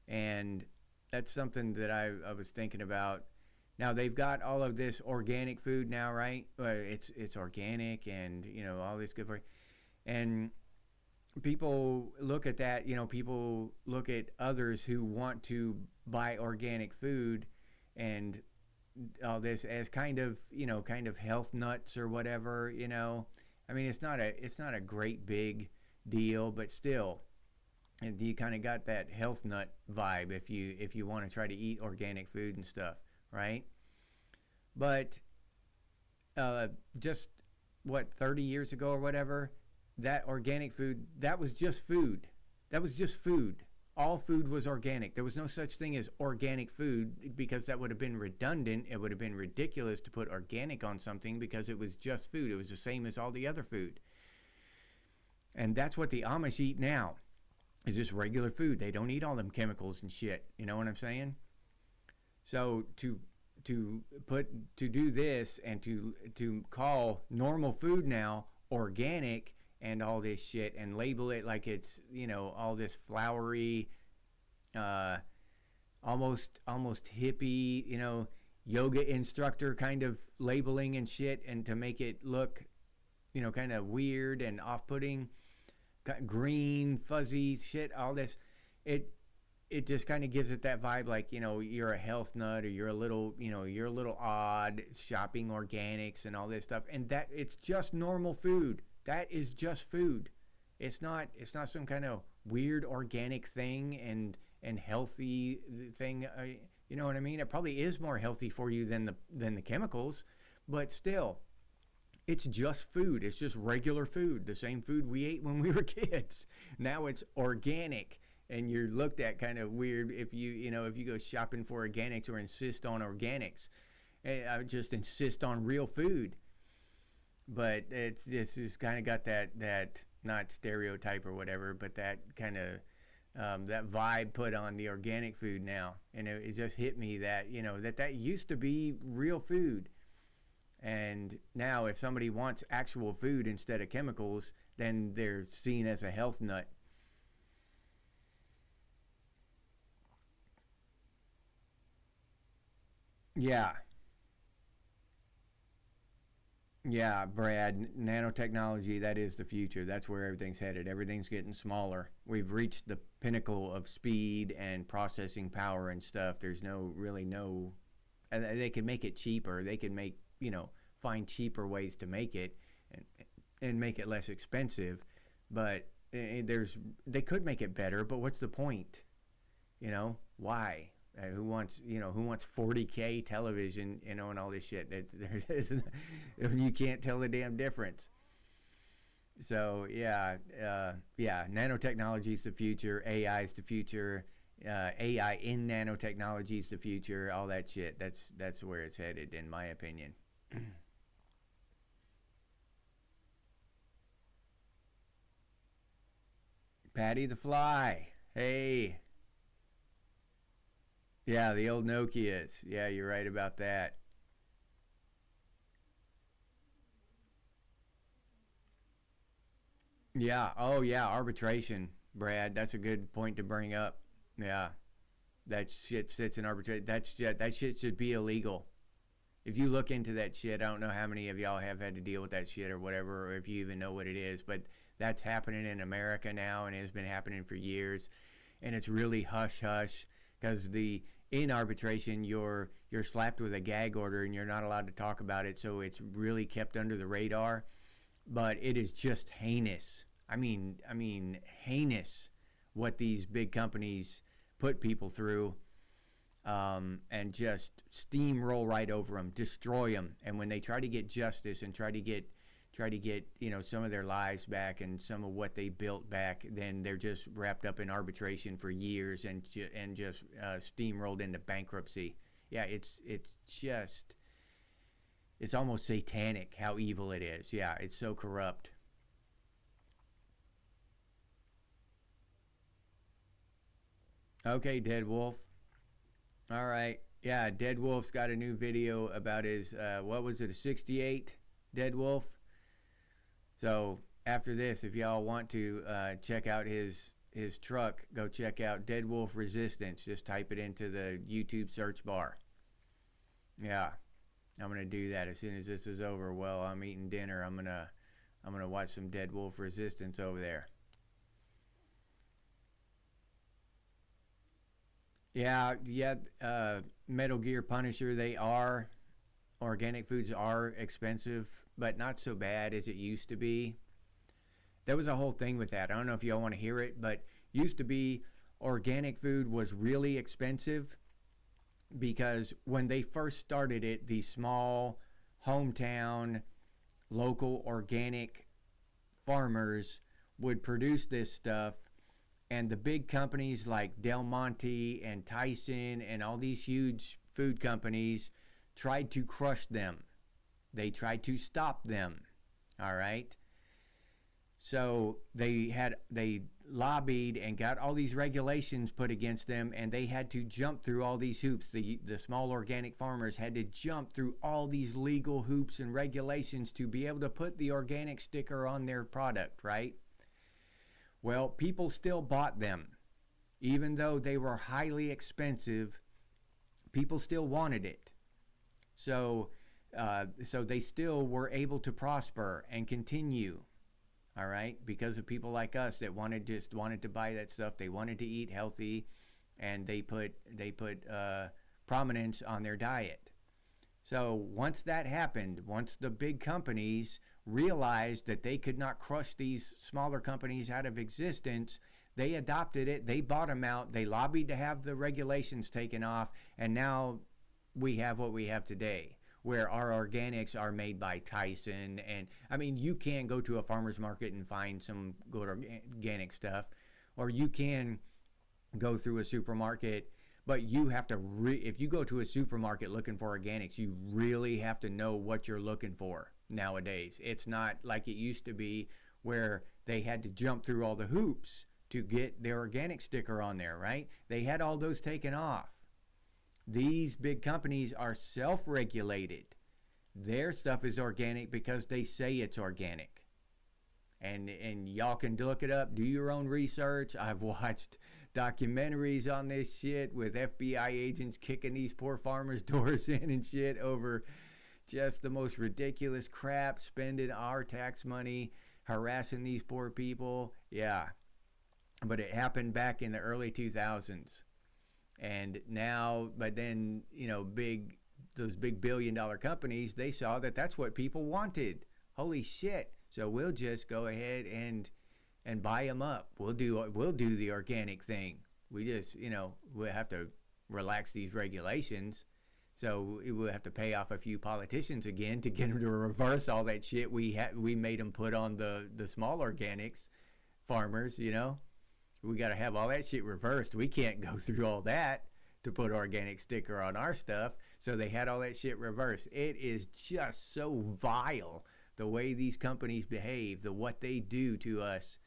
And that's something that I was thinking about. Now they've got all of this organic food now, right? It's organic and all this good for you. And people look at that. People look at others who want to buy organic food and all this as kind of health nuts or whatever. I mean, it's not a great big deal, but still, and you kind of got that health nut vibe if you want to try to eat organic food and stuff, right? But just what 30 years ago or whatever, that organic food, that was just food. That was just food. All food was organic. There was no such thing as organic food because that would have been redundant. It would have been ridiculous to put organic on something because it was just food. It was the same as all the other food. And that's what the Amish eat now. Is just regular food. They don't eat all them chemicals and shit. You know what I'm saying? So to do this and to call normal food now organic and all this shit and label it like it's all this flowery, almost hippie yoga instructor kind of labeling and shit, and to make it look kind of weird and off-putting, green fuzzy shit, all this, it just kind of gives it that vibe like you're a health nut, or you're a little odd shopping organics and all this stuff, and that it's just normal food. That is just food. It's not some kind of weird organic thing and healthy thing. You know what I mean? It probably is more healthy for you than the chemicals, but still, it's just food. It's just regular food, the same food we ate when we were kids. Now it's organic, and you're looked at kind of weird if you go shopping for organics or insist on organics. I just insist on real food. But this has kind of got that not stereotype or whatever, but that kind of that vibe put on the organic food now, and it just hit me that that used to be real food. And now if somebody wants actual food instead of chemicals, then they're seen as a health nut. Yeah. Yeah, Brad, nanotechnology, that is the future. That's where everything's headed. Everything's getting smaller. We've reached the pinnacle of speed and processing power and stuff. There's really no, and they can make it cheaper. They can find cheaper ways to make it and make it less expensive. But they could make it better, but what's the point? Why? Who wants 40K television, and all this shit? You can't tell the damn difference. So yeah, nanotechnology is the future. AI is the future. AI in nanotechnology is the future. All that shit. That's where it's headed, in my opinion. Patty the Fly. Hey. Yeah, the old Nokias. Yeah, you're right about that. Yeah. Oh, yeah. Arbitration, Brad. That's a good point to bring up. Yeah. That shit sits in arbitration. That shit should be illegal. If you look into that shit, I don't know how many of y'all have had to deal with that shit or whatever, or if you even know what it is, but that's happening in America now, and it's been happening for years. And it's really hush hush, because the in arbitration you're slapped with a gag order and you're not allowed to talk about it, so it's really kept under the radar. But it is just heinous. I mean heinous what these big companies put people through, and just steamroll right over them, destroy them. And when they try to get justice and try to get some of their lives back and some of what they built back, then they're just wrapped up in arbitration for years and just steamrolled into bankruptcy. Yeah, it's almost satanic how evil it is. Yeah, it's so corrupt. Okay, Dead Wolf. All right. Yeah, Dead Wolf's got a new video about his, what was it, a 68 Dead Wolf. So after this, if y'all want to check out his truck, go check out Dead Wolf Resistance. Just type it into the YouTube search bar. Yeah, I'm gonna do that as soon as this is over. While I'm eating dinner, I'm gonna watch some Dead Wolf Resistance over there. Yeah, yeah. Metal Gear Punisher. Organic foods are expensive, but not so bad as it used to be. There was a whole thing with that. I don't know if y'all want to hear it, but used to be organic food was really expensive because when they first started it, these small hometown local organic farmers would produce this stuff, and the big companies like Del Monte and Tyson and all these huge food companies tried to crush them. They tried to stop them. All right. So they lobbied and got all these regulations put against them, and they had to jump through all these hoops. The small organic farmers had to jump through all these legal hoops and regulations to be able to put the organic sticker on their product, right? Well, people still bought them. Even though they were highly expensive, people still wanted it. So they still were able to prosper and continue. All right, because of people like us that wanted to buy that stuff. They wanted to eat healthy, and they put prominence on their diet. So once that happened, once the big companies realized that they could not crush these smaller companies out of existence, they adopted it. They bought them out. They lobbied to have the regulations taken off, and now we have what we have today, where our organics are made by Tyson. And I mean, you can go to a farmer's market and find some good organic stuff, or you can go through a supermarket, but you have to, if you go to a supermarket looking for organics, you really have to know what you're looking for nowadays. It's not like it used to be where they had to jump through all the hoops to get their organic sticker on there, right? They had all those taken off. These big companies are self-regulated. Their stuff is organic because they say it's organic. And y'all can look it up, do your own research. I've watched documentaries on this shit with FBI agents kicking these poor farmers' doors in and shit over just the most ridiculous crap, spending our tax money, harassing these poor people. Yeah. But it happened back in the early 2000s. And now, but then, you know, those big billion-dollar companies, they saw that that's what people wanted. Holy shit! So we'll just go ahead and buy them up. We'll do the organic thing. We just, you know, we'll have to relax these regulations. So we'll have to pay off a few politicians again to get them to reverse all that shit we made them put on the small organics farmers. You know. We got to have all that shit reversed. We can't go through all that to put organic sticker on our stuff. So they had all that shit reversed. It is just so vile the way these companies behave, what they do to us,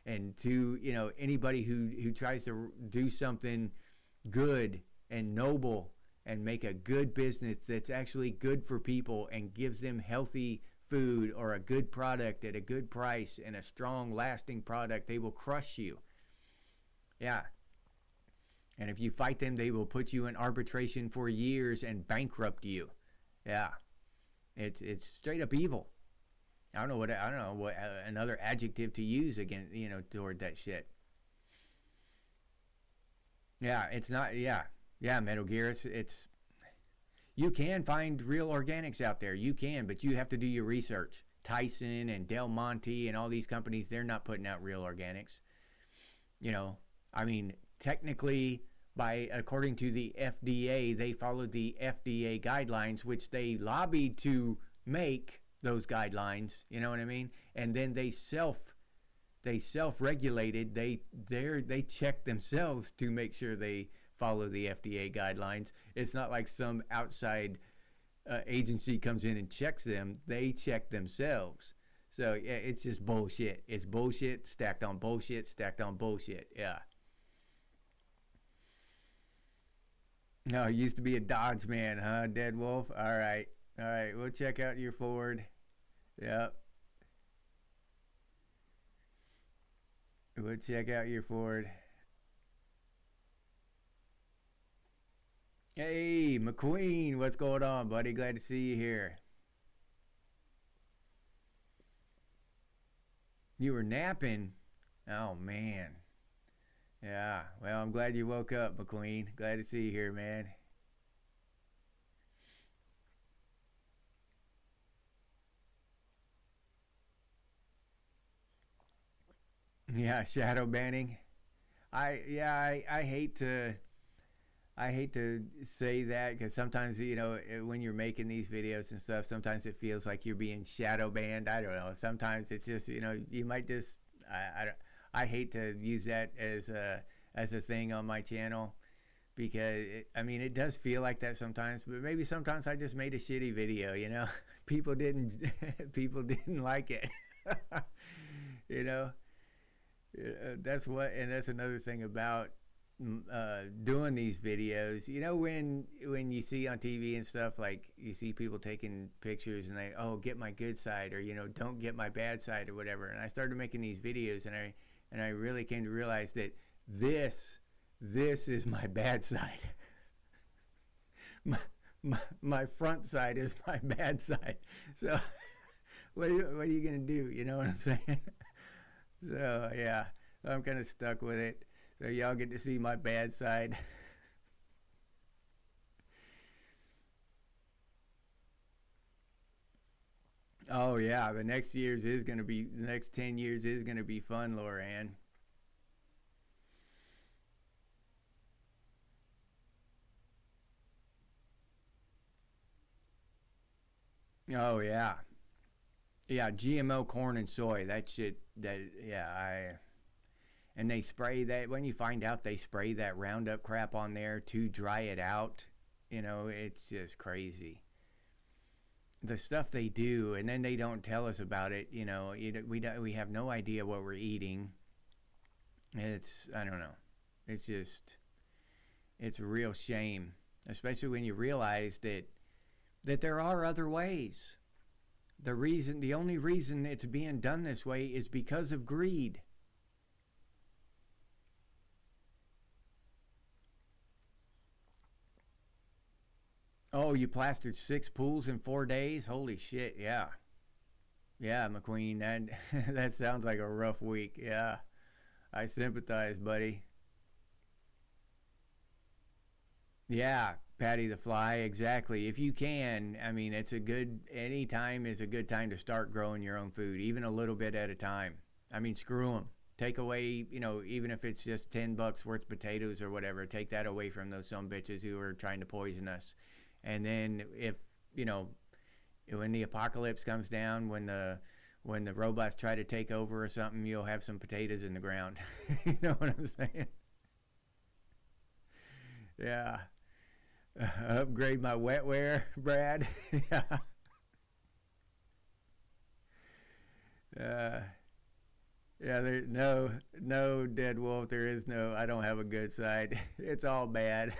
and to, you know, anybody who tries to do something good and noble and make a good business that's actually good for people and gives them healthy food or a good product at a good price and a strong, lasting product. They will crush you. Yeah. And if you fight them, they will put you in arbitration for years and bankrupt you. Yeah. It's straight up evil. I don't know what another adjective to use again, you know, toward that shit. Yeah, it's not. Yeah, Metal Gear. It's you can find real organics out there. You can, but you have to do your research. Tyson and Del Monte and all these companies, they're not putting out real organics. You know, I mean, technically, according to the FDA, they followed the FDA guidelines, which they lobbied to make those guidelines. You know what I mean? And then they self-regulated. They check themselves to make sure they follow the FDA guidelines. It's not like some outside agency comes in and checks them. They check themselves. So yeah, it's just bullshit. It's bullshit stacked on bullshit stacked on bullshit. Yeah. No, you used to be a Dodge man, huh, Dead Wolf? All right. All right. We'll check out your Ford. Yep. We'll check out your Ford. Hey, McQueen, what's going on, buddy? Glad to see you here. You were napping? Oh, man. Yeah. Well, I'm glad you woke up, McQueen. Glad to see you here, man. Yeah, shadow banning. I hate to say that because sometimes when you're making these videos and stuff, sometimes it feels like you're being shadow banned. I don't know. Sometimes it's just you might just I hate to use that as a thing on my channel because I mean it does feel like that sometimes, but maybe sometimes I just made a shitty video. People didn't people didn't like it. you know, that's another thing about doing these videos. When you see on TV and stuff, like you see people taking pictures and they, oh, get my good side, or don't get my bad side, or whatever. And I started making these videos, and I really came to realize that this is my bad side. My front side is my bad side. So what are you gonna do? You know what I'm saying? So yeah, I'm kind of stuck with it. So y'all get to see my bad side. Oh yeah, the next 10 years is gonna be fun, Loran. Oh yeah, yeah. GMO corn and soy. That shit. That yeah. I and they spray that when you find out they spray that Roundup crap on there to dry it out. It's just crazy. The stuff they do, and then they don't tell us about it. We have no idea what we're eating. It's I don't know. It's just it's a real shame, especially when you realize that there are other ways. The only reason it's being done this way is because of greed. Oh, you plastered 6 pools in 4 days? Holy shit! Yeah, yeah, McQueen. That that sounds like a rough week. Yeah, I sympathize, buddy. Yeah, Patty the Fly. Exactly. If you can, I mean, any time is a good time to start growing your own food, even a little bit at a time. I mean, screw them. Take away, even if it's just $10 worth of potatoes or whatever, take that away from those some bitches who are trying to poison us. And then if, you know, when the apocalypse comes down, when the robots try to take over or something, you'll have some potatoes in the ground. You know what I'm saying? Yeah. Upgrade my wetware, Brad. Yeah. Uh, yeah, no dead wolf. There is no. I don't have a good side. It's all bad.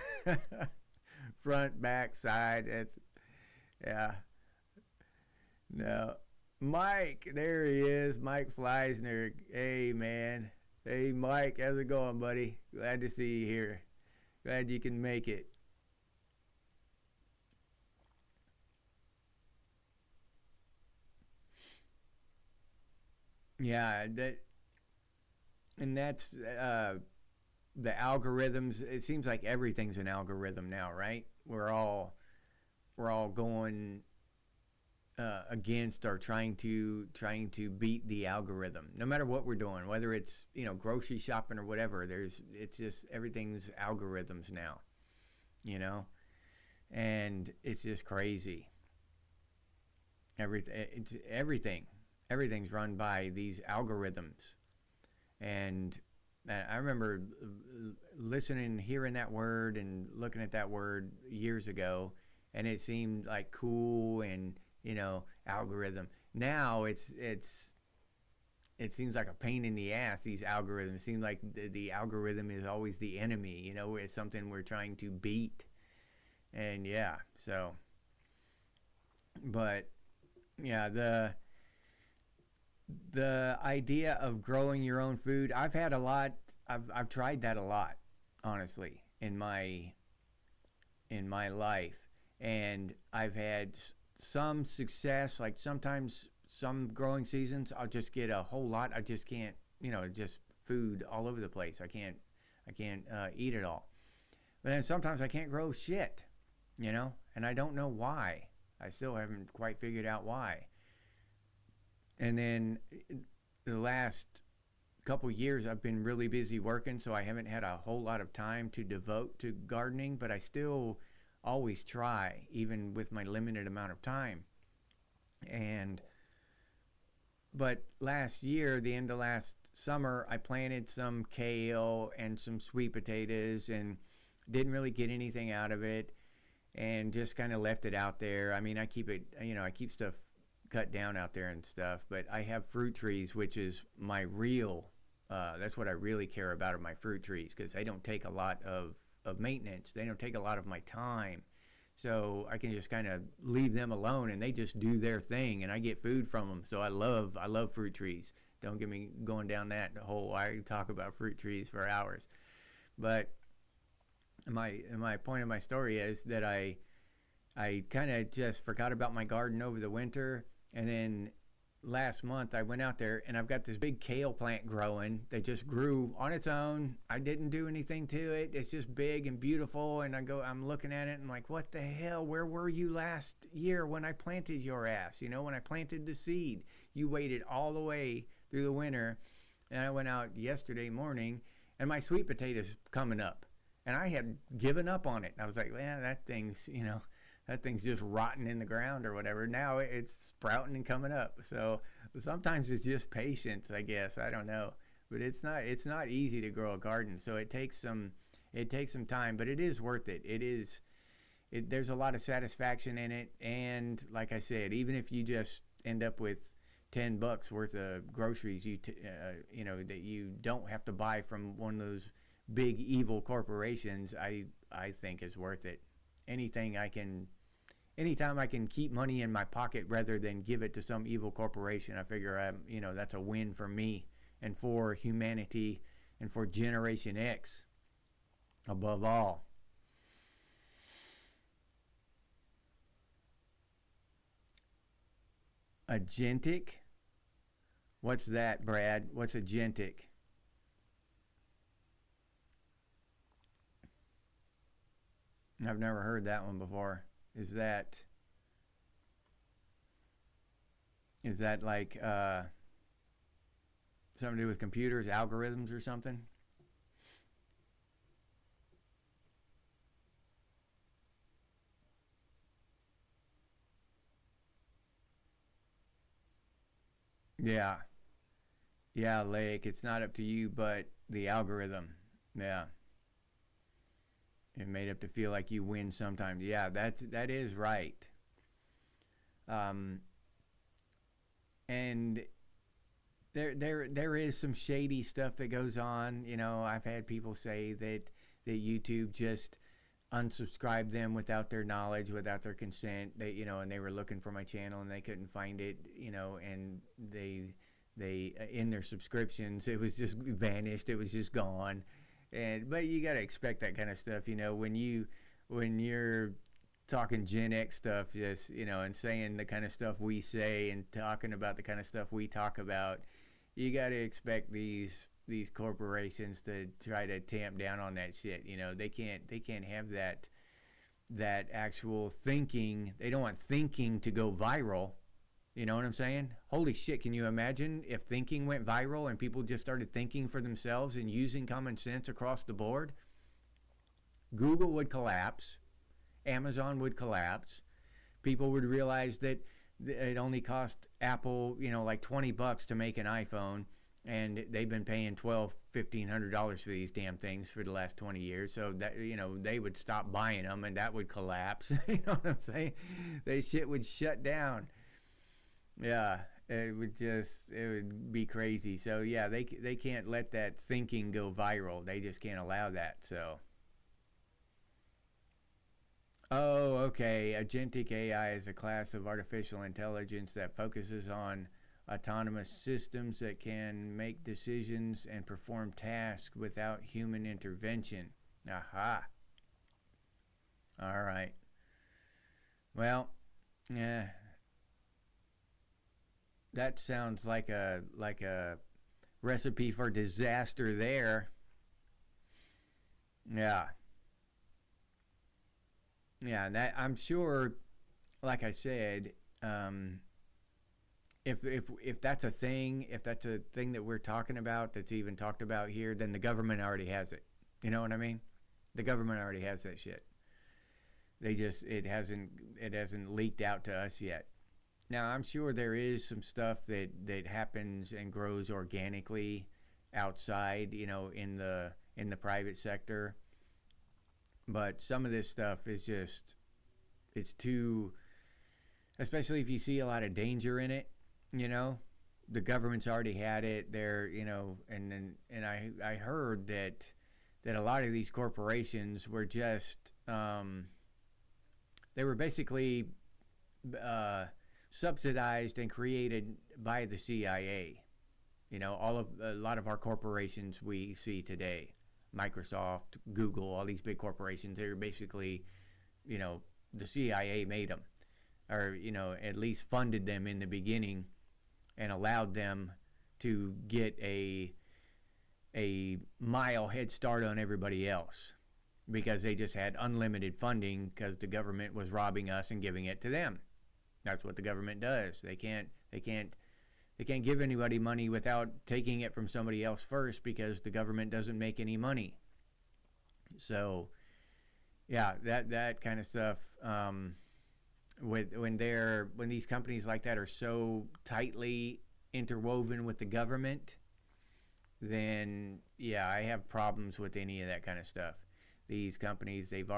Front, back, side. It's yeah. No, Mike. There he is, Mike Fleisner. Hey man. Hey Mike, how's it going, buddy? Glad to see you here. Glad you can make it. Yeah, that's the algorithms. It seems like everything's an algorithm now, right? We're all going against or trying to beat the algorithm. No matter what we're doing, whether it's grocery shopping or whatever, it's just everything's algorithms now. You know, and it's just crazy. Everything's run by these algorithms, and I remember listening, hearing that word, and looking at that word years ago, and it seemed like cool and algorithm. Now it seems like a pain in the ass. These algorithms seem like the algorithm is always the enemy. It's something we're trying to beat. And yeah, so, but yeah, the idea of growing your own food, I've had a lot. I've tried that a lot, honestly, in my life, and I've had some success. Like sometimes some growing seasons, I'll just get a whole lot. I just can't, just food all over the place. I can't eat it all. But then sometimes I can't grow shit, and I don't know why. I still haven't quite figured out why. And then the last couple years I've been really busy working, so I haven't had a whole lot of time to devote to gardening, but I still always try, even with my limited amount of time. And but last year, the end of last summer, I planted some kale and some sweet potatoes and didn't really get anything out of it, and just kind of left it out there. I mean, I keep it, I keep stuff cut down out there and stuff, but I have fruit trees, which is my real, that's what I really care about, are my fruit trees, because they don't take a lot of maintenance. They don't take a lot of my time. So I can just kind of leave them alone and they just do their thing and I get food from them. So I love fruit trees. Don't get me going down that hole. I talk about fruit trees for hours. But my point of my story is that I kind of just forgot about my garden over the winter, and then last month I went out there and I've got this big kale plant growing that just grew on its own. I didn't do anything to it. It's just big and beautiful, and I'm looking at it and I'm like, what the hell? Where were you last year when I planted your ass? When I planted the seed, you waited all the way through the winter, and I went out yesterday morning and my sweet potatoes coming up, and I had given up on it. I was like, well, that thing's just rotting in the ground or whatever. Now it's sprouting and coming up. So sometimes it's just patience, I guess. I don't know, but it's not easy to grow a garden. So it takes some time, but it is worth it. There's a lot of satisfaction in it. And like I said, even if you just end up with $10 worth of groceries, that you don't have to buy from one of those big evil corporations, I think is worth it. Anytime I can keep money in my pocket rather than give it to some evil corporation, I figure that's a win for me and for humanity and for Generation X above all. Agentic? What's that, Brad? What's agentic? I've never heard that one before. Is that like something to do with computers, algorithms, or something? Yeah. Yeah, Lake, it's not up to you, but the algorithm. Yeah. It's made up to feel like you win sometimes. Yeah, that is right. Um, and there is some shady stuff that goes on. I've had people say that YouTube just unsubscribed them without their knowledge, without their consent. And they were looking for my channel and they couldn't find it. And they in their subscriptions, it was just vanished. It was just gone. But you got to expect that kind of stuff, when you're talking Gen X stuff, just, and saying the kind of stuff we say and talking about the kind of stuff we talk about, you got to expect these corporations to try to tamp down on that shit. They can't have that actual thinking. They don't want thinking to go viral. You know what I'm saying? Holy shit, can you imagine if thinking went viral and people just started thinking for themselves and using common sense across the board? Google would collapse. Amazon would collapse. People would realize that it only cost Apple, like $20 to make an iPhone, and they've been paying $1,200-$1,500 for these damn things for the last 20 years. So that, they would stop buying them and that would collapse. You know what I'm saying? That shit would shut down. Yeah, it would be crazy. So yeah, they can't let that thinking go viral. They just can't allow that. So Oh, okay. Agentic AI is a class of artificial intelligence that focuses on autonomous systems that can make decisions and perform tasks without human intervention. Aha. All right. Well, yeah, that sounds like a recipe for disaster there. Yeah. Yeah, and that I'm sure, like I said, um, if that's a thing, if that's a thing that we're talking about, that's even talked about here, then the government already has it. You know what I mean? The government already has that shit. They just it hasn't leaked out to us yet. Now I'm sure there is some stuff that happens and grows organically outside, in the private sector, but some of this stuff is just it's too, especially if you see a lot of danger in it, you know. The government's already had it there, and I heard that a lot of these corporations were just they were basically uh, subsidized and created by the CIA. All of a lot of our corporations we see today, Microsoft, Google, all these big corporations, they're basically, you know, the CIA made them, or at least funded them in the beginning, and allowed them to get a mile head start on everybody else because they just had unlimited funding because the government was robbing us and giving it to them. That's what the government does. They can't give anybody money without taking it from somebody else first because the government doesn't make any money. So yeah, that kind of stuff. When these companies like that are so tightly interwoven with the government, then yeah, I have problems with any of that kind of stuff. These companies, they've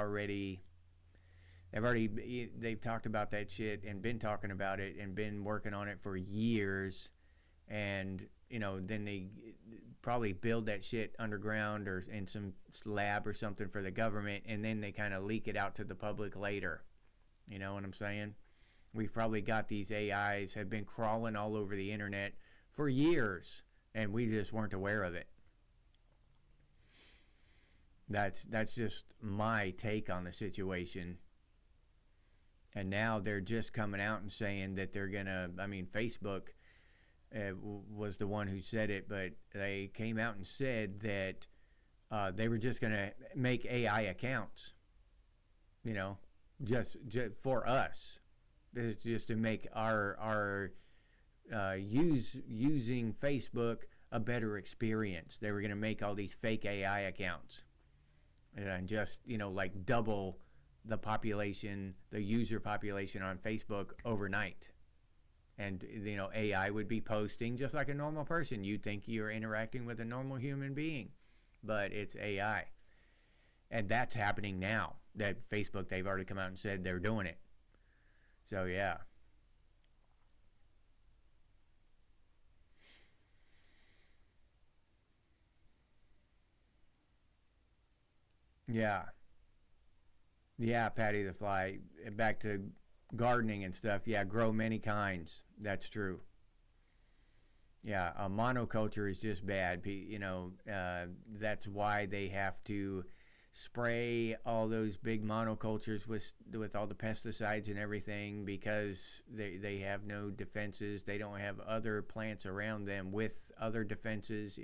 talked about that shit and been talking about it and been working on it for years, and then they probably build that shit underground or in some lab or something for the government, and then they kind of leak it out to the public later. You know what I'm saying? We've probably got these AIs have been crawling all over the internet for years, and we just weren't aware of it. That's just my take on the situation. And now they're just coming out and saying that they're gonna. I mean, Facebook was the one who said it, but they came out and said that they were just gonna make AI accounts. You know, just for us, it's just to make our using Facebook a better experience. They were gonna make all these fake AI accounts and just like double the population, the user population on Facebook overnight. And AI would be posting just like a normal person. You'd think you're interacting with a normal human being, but it's AI. And that's happening now. That Facebook, they've already come out and said they're doing it. So yeah. Yeah. Yeah, Patty the Fly. Back to gardening and stuff. Yeah, grow many kinds. That's true. Yeah, a monoculture is just bad. That's why they have to spray all those big monocultures with all the pesticides and everything because they have no defenses. They don't have other plants around them with other defenses.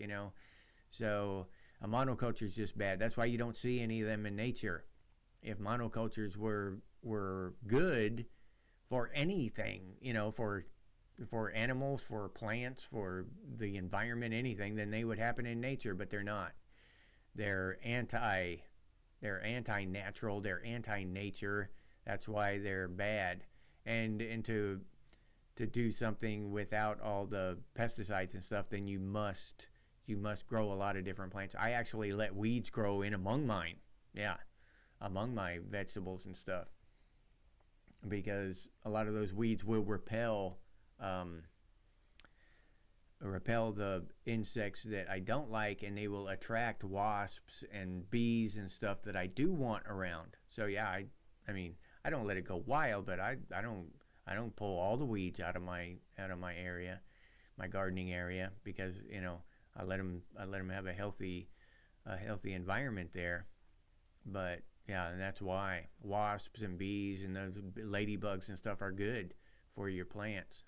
So a monoculture is just bad. That's why you don't see any of them in nature. If monocultures were good for anything, for animals, for plants, for the environment, anything, then they would happen in nature, but they're not. They're anti-natural, they're anti-nature. That's why they're bad. And to do something without all the pesticides and stuff, then you must grow a lot of different plants. I actually let weeds grow in among mine. Yeah, among my vegetables and stuff, because a lot of those weeds will repel the insects that I don't like, and they will attract wasps and bees and stuff that I do want around. So yeah, I mean, I don't let it go wild, but I don't pull all the weeds out of my area, my gardening area, because I let them have a healthy environment there. But yeah, and that's why wasps and bees and those ladybugs and stuff are good for your plants.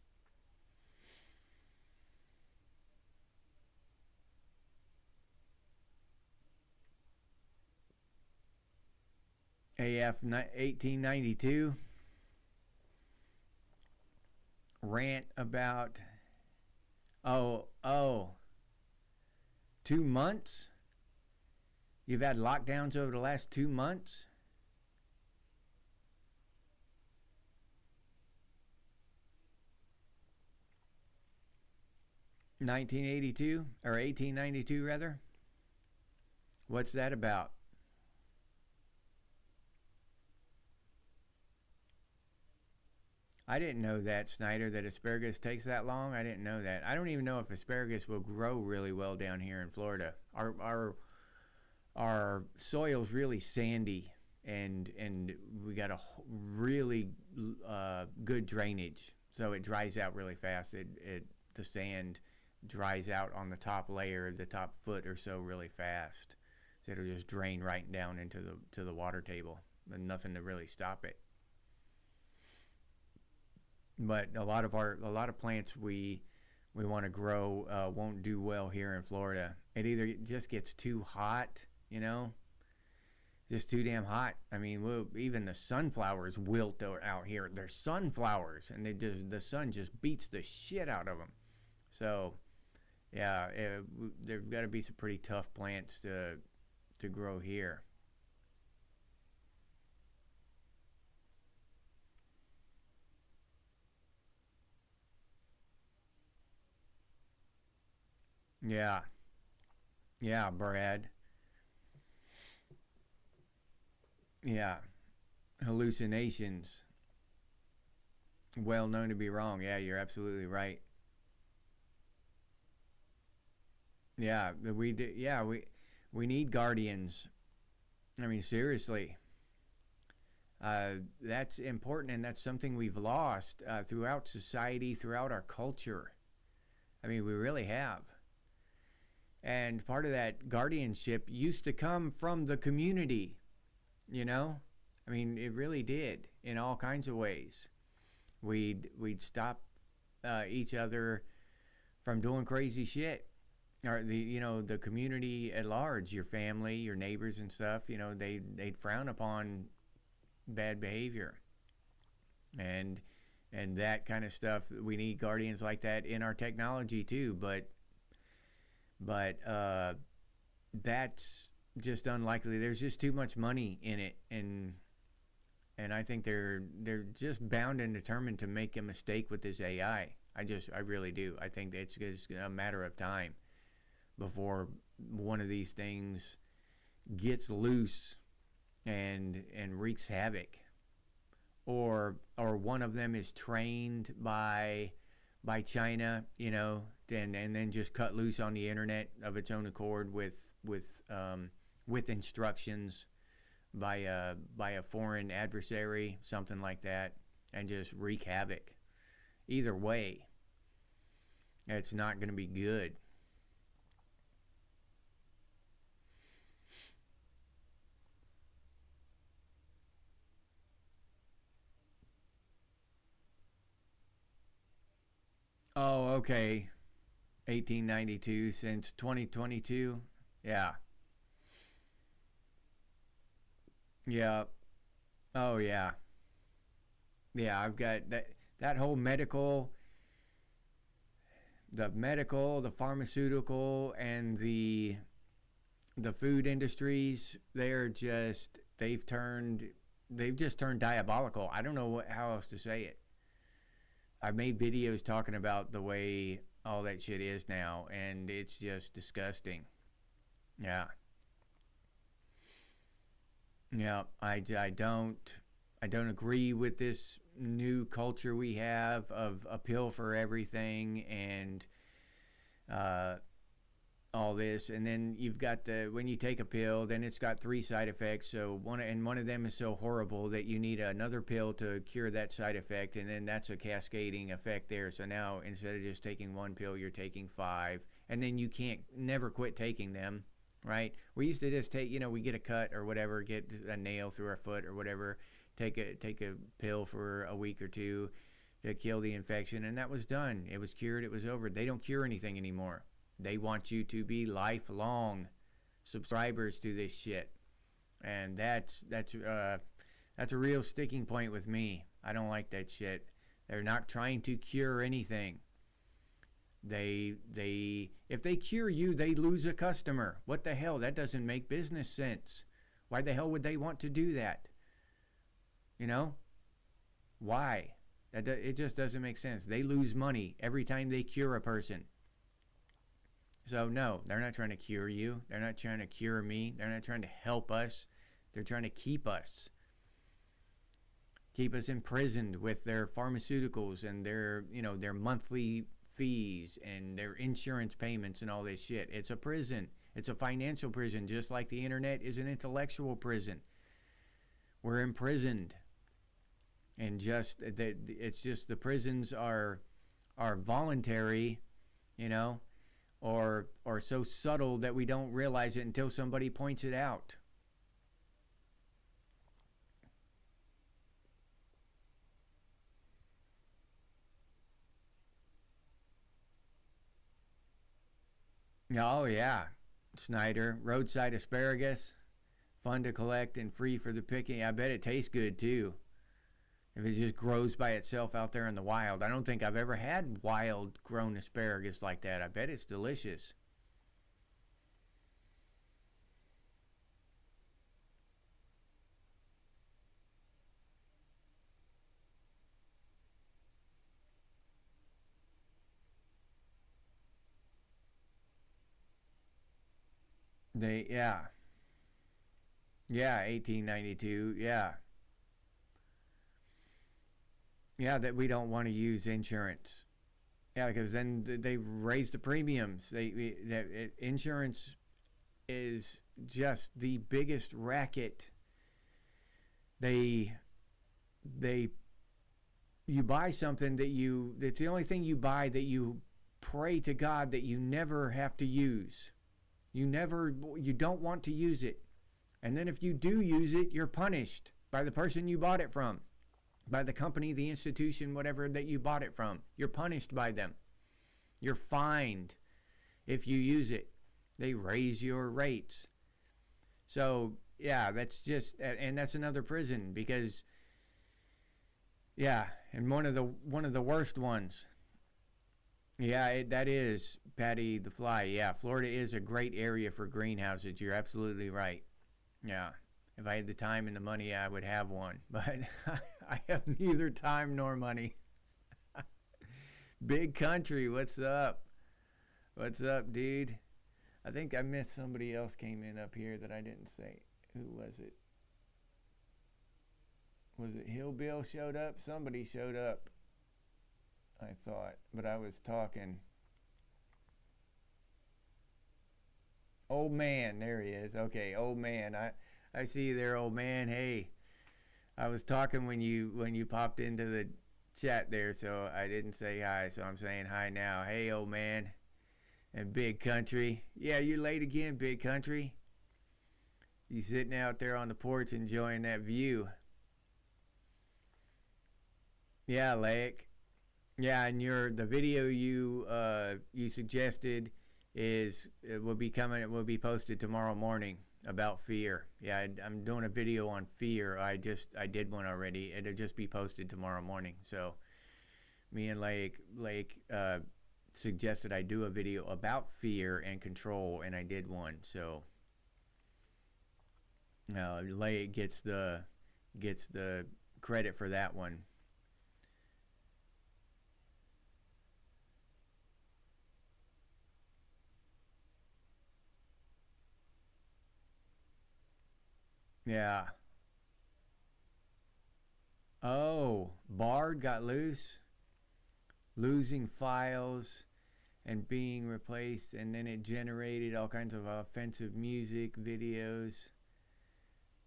AF 1892 rant about, oh, 2 months. You've had lockdowns over the last 2 months. 1982 or 1892 rather. What's that about? I didn't know that, Snyder, that asparagus takes that long. I didn't know that. I don't even know if asparagus will grow really well down here in Florida. Our soil's really sandy, and we got a really good drainage, so it dries out really fast. The sand dries out on the top layer, the top foot or so, really fast. So it'll just drain right down into the water table, and nothing to really stop it. But a lot of plants we want to grow won't do well here in Florida. It either just gets too hot, just too damn hot. I mean, even the sunflowers wilt out here. They're sunflowers, and the sun just beats the shit out of them. So, yeah, there've got to be some pretty tough plants to grow here. Yeah, yeah, Brad. Yeah, hallucinations. Well known to be wrong. Yeah, you're absolutely right. Yeah, we need guardians. I mean, seriously, that's important, and that's something we've lost throughout society, throughout our culture. I mean, we really have. And part of that guardianship used to come from the community, you know? I mean, it really did in all kinds of ways. We'd stop each other from doing crazy shit. Or the community at large, your family, your neighbors and stuff, they'd frown upon bad behavior. And that kind of stuff, we need guardians like that in our technology too, but that's just unlikely. There's just too much money in it, and I think they're just bound and determined to make a mistake with this AI. I really do. I think it's just a matter of time before one of these things gets loose and wreaks havoc, or one of them is trained by China, and then just cut loose on the internet of its own accord with instructions by a foreign adversary, something like that, and just wreak havoc. Either way, it's not going to be good. Oh, okay. 1892 since 2022. Yeah. Yeah. Oh, yeah. Yeah, I've got that whole medical, the pharmaceutical, and the food industries. They've just turned diabolical. I don't know how else to say it. I've made videos talking about the way all that shit is now, and it's just disgusting. Yeah, yeah. I don't agree with this new culture we have of a pill for everything and uh, all all this, and then you've got when you take a pill, then it's got 3 side effects. So one of them is so horrible that you need another pill to cure that side effect, and then that's a cascading effect there. So now instead of just taking 1 pill, you're taking 5, and then you can't never quit taking them, right? We used to just take, we get a cut or whatever, get a nail through our foot or whatever, take a pill for a week or 2 to kill the infection, and that was done. It was cured. It was over. They don't cure anything anymore. They want you to be lifelong subscribers to this shit, and that's a real sticking point with me. I don't like that shit. They're not trying to cure anything. If they cure you, they lose a customer. What the hell? That doesn't make business sense. Why the hell would they want to do that? Why? It just doesn't make sense. They lose money every time they cure a person. So no, they're not trying to cure you. They're not trying to cure me. They're not trying to help us. They're trying to keep us imprisoned with their pharmaceuticals and their monthly fees and their insurance payments and all this shit. It's a prison. It's a financial prison, just like the internet is an intellectual prison. We're imprisoned. And it's just the prisons are voluntary, or so subtle that we don't realize it until somebody points it out. Oh yeah, Snyder, roadside asparagus, fun to collect and free for the picking. I bet it tastes good too. If it just grows by itself out there in the wild. I don't think I've ever had wild grown asparagus like that. I bet it's delicious. Yeah, 1892, yeah. Yeah, that we don't want to use insurance. Yeah, because then they raise the premiums. Insurance is just the biggest racket. You buy something that's the only thing you buy that you pray to God that you never have to use. You don't want to use it. And then if you do use it, you're punished by the person you bought it from, by the company, the institution, whatever that you bought it from. You're punished by them. You're fined if you use it. They raise your rates. So, yeah, that's another prison because, yeah, and one of the worst ones. Yeah, that is Patty the Fly. Yeah, Florida is a great area for greenhouses. You're absolutely right. Yeah. If I had the time and the money, I would have one. But I have neither time nor money. Big country, what's up? What's up, dude? I think I missed somebody else came in up here that I didn't say. Who was it? Was it Hillbill showed up? Somebody showed up, I thought. But I was talking. Old man, there he is. Okay, old man. I see you there, old man. Hey, I was talking when you popped into the chat there, so I didn't say hi, so I'm saying hi now. Hey, old man. And Big Country. Yeah, you late again, Big Country. You sitting out there on the porch enjoying that view. Yeah, Lake. Yeah, and the video you suggested will be posted tomorrow morning about fear. Yeah, I'm doing a video on fear. I did one already. It'll just be posted tomorrow morning. So me and Lake suggested I do a video about fear and control, and I did one. So Lake gets the credit for that one. Yeah. Oh, Bard got loose. Losing files and being replaced, and then it generated all kinds of offensive music videos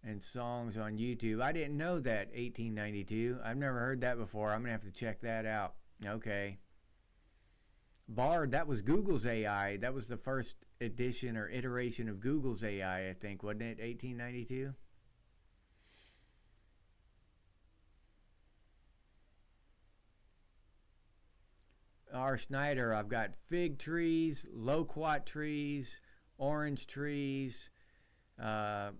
and songs on YouTube. I didn't know that. 1892. I've never heard that before. I'm gonna have to check that out. Okay. Bard, that was Google's AI. That was the first edition or iteration of Google's AI, I think, wasn't it? 1892. R. Schneider, I've got fig trees, loquat trees, orange trees, uh,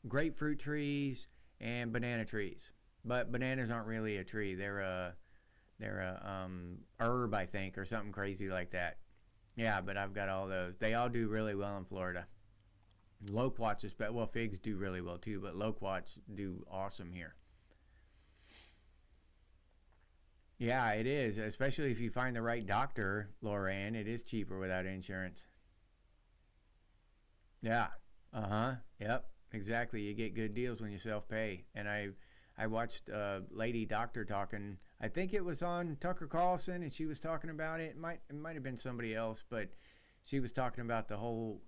grapefruit trees, and banana trees. But bananas aren't really a tree. They're a herb, I think, or something crazy like that. Yeah, but I've got all those. They all do really well in Florida. Loquats, well, figs do really well too, but loquats do awesome here. Yeah, it is, especially if you find the right doctor, Lorianne. It is cheaper without insurance. Yeah. Uh-huh. Yep. Exactly. You get good deals when you self-pay. And I watched a lady doctor talking. I think it was on Tucker Carlson, and she was talking about it. It might have been somebody else, but she was talking about the whole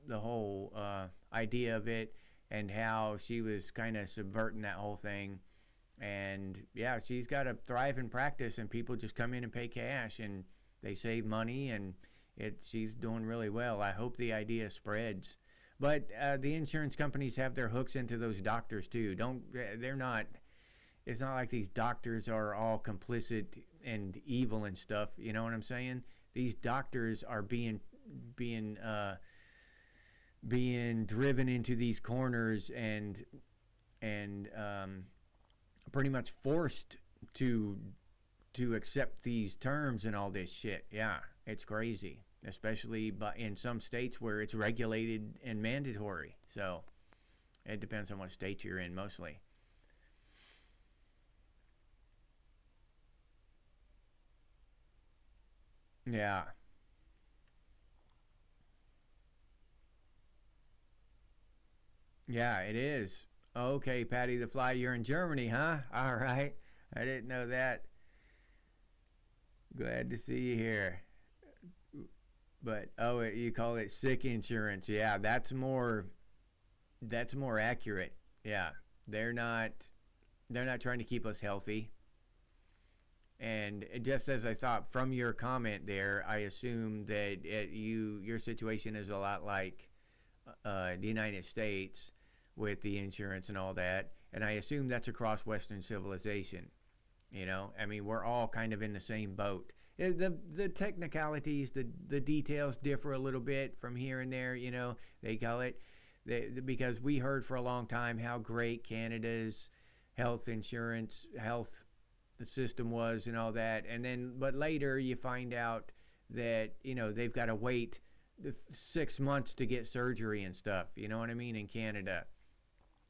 idea of it and how she was kind of subverting that whole thing. And yeah, she's got a thriving practice, and people just come in and pay cash, and they save money, and she's doing really well. I hope the idea spreads. But the insurance companies have their hooks into those doctors too. They're not. It's not like these doctors are all complicit and evil and stuff. You know what I'm saying? These doctors are being driven into these corners and pretty much forced to accept these terms and all this shit. Yeah, it's crazy, especially in some states where it's regulated and mandatory. So it depends on what state you're in mostly. Yeah. Yeah, it is. Okay, Patty the Fly, you're in Germany, huh? All right. I didn't know that. Glad to see you here. But you call it sick insurance. Yeah, that's more accurate. Yeah. They're not trying to keep us healthy. And just as I thought from your comment there, I assume that your situation is a lot like the United States with the insurance and all that. And I assume that's across Western civilization. I mean, we're all kind of in the same boat. The technicalities, the details differ a little bit from here and there. They call it because we heard for a long time how great Canada's health system was and all that, but later you find out that they've got to wait 6 months to get surgery and stuff. You know what I mean, in Canada.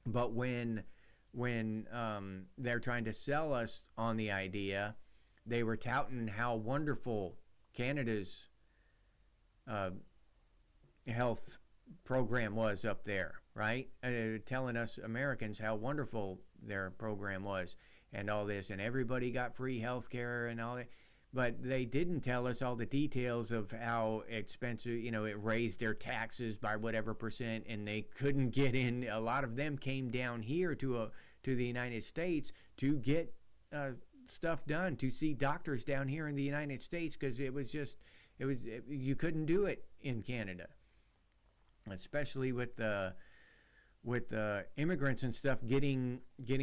But when they're trying to sell us on the idea, they were touting how wonderful Canada's health program was up there, right? Telling us Americans how wonderful their program was and all this, and everybody got free health care and all that. But they didn't tell us all the details of how expensive, it raised their taxes by whatever percent, and they couldn't get in. A lot of them came down here to the United States to get stuff done, to see doctors down here in the United States, because you couldn't do it in Canada, especially with the immigrants and stuff getting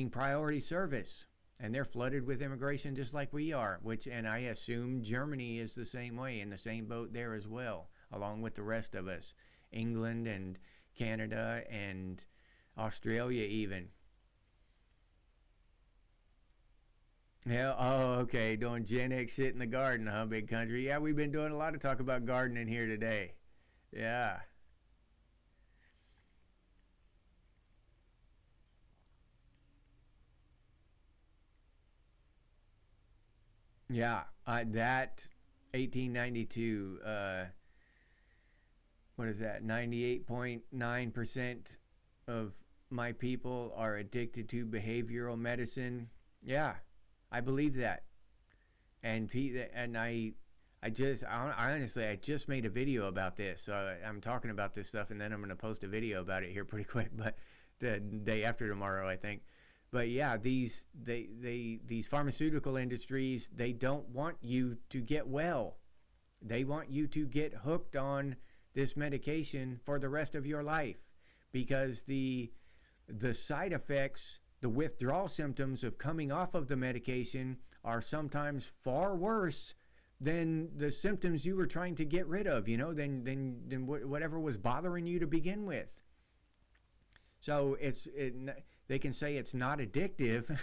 priority service. And they're flooded with immigration just like we are, and I assume Germany is the same way, in the same boat there as well, along with the rest of us, England and Canada and Australia even. Yeah, oh, okay, doing Gen X shit in the garden, huh, big country? Yeah, we've been doing a lot of talk about gardening here today. Yeah. Yeah, that 1892, what is that? 98.9% of my people are addicted to behavioral medicine. Yeah, I believe that. And I honestly, I just made a video about this. So I'm talking about this stuff, and then I'm going to post a video about it here pretty quick, but the day after tomorrow, I think. But yeah, these pharmaceutical industries, they don't want you to get well. They want you to get hooked on this medication for the rest of your life, because the side effects, the withdrawal symptoms of coming off of the medication are sometimes far worse than the symptoms you were trying to get rid of, than whatever was bothering you to begin with. So they can say it's not addictive,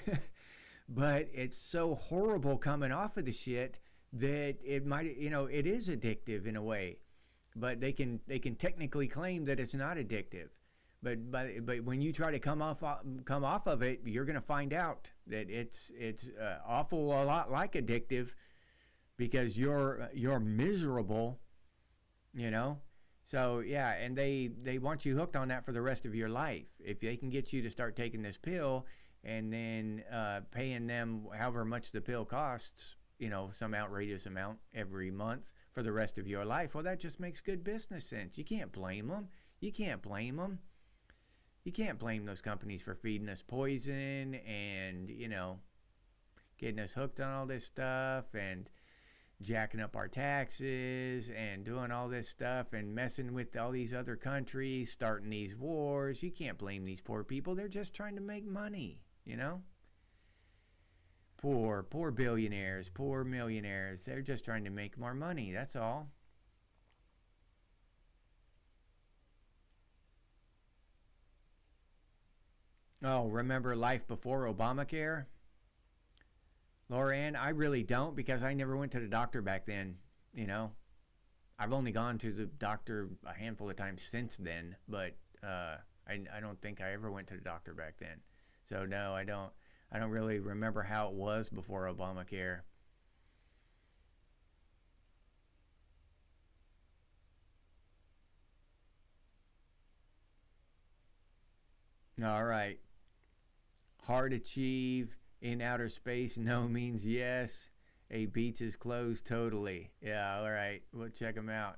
but it's so horrible coming off of the shit that it might, it is addictive in a way. But they can technically claim that it's not addictive. But when you try to come off of it, you're going to find out that it's awful a lot like addictive, because you're miserable, So yeah, and they want you hooked on that for the rest of your life. If they can get you to start taking this pill and then paying them however much the pill costs, some outrageous amount every month for the rest of your life, well, that just makes good business sense. You can't blame them. You can't blame those companies for feeding us poison and, getting us hooked on all this stuff and jacking up our taxes and doing all this stuff and messing with all these other countries, starting these wars. You can't blame these poor people. They're just trying to make money, Poor billionaires, poor millionaires. They're just trying to make more money. That's all. Oh, remember life before Obamacare? Laura, I really don't, because I never went to the doctor back then, I've only gone to the doctor a handful of times since then, but I don't think I ever went to the doctor back then. So no, I don't really remember how it was before Obamacare. All right. Hard achieve in outer space, no means yes. A beach is closed totally. Yeah, all right. We'll check them out.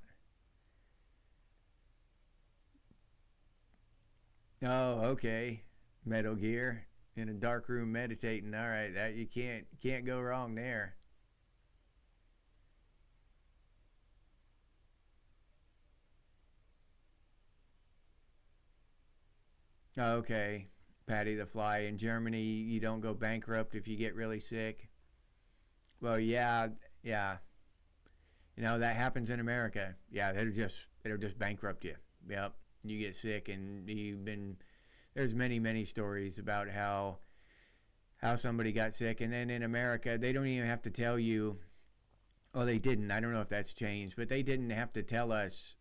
Oh, okay. Metal Gear in a dark room meditating. All right, that you can't go wrong there. Okay. Patty the Fly. In Germany, you don't go bankrupt if you get really sick. Well, yeah, yeah. That happens in America. Yeah, it'll just bankrupt you. Yep. You get sick, and there's many stories about how somebody got sick, and then in America, they don't even have to tell you. Oh, they didn't. I don't know if that's changed, but they didn't have to tell us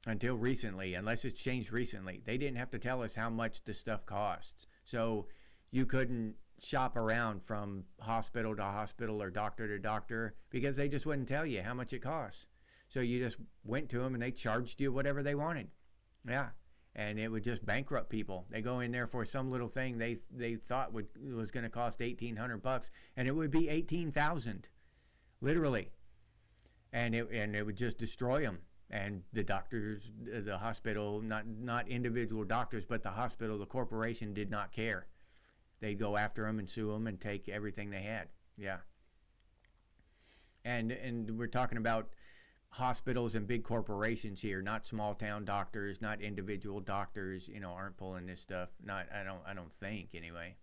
until recently, unless it's changed recently. They didn't have to tell us how much the stuff costs. So you couldn't shop around from hospital to hospital or doctor to doctor, because they just wouldn't tell you how much it costs. So you just went to them and they charged you whatever they wanted. Yeah. And it would just bankrupt people. They go in there for some little thing they thought was going to cost $1,800, and it would be 18,000, literally. And it would just destroy them. And the doctors, the hospital, not individual doctors, but the hospital, the corporation did not care. They'd go after them and sue them and take everything they had. Yeah. And we're talking about hospitals and big corporations here, not small town doctors, not individual doctors, aren't pulling this stuff. I don't think anyway.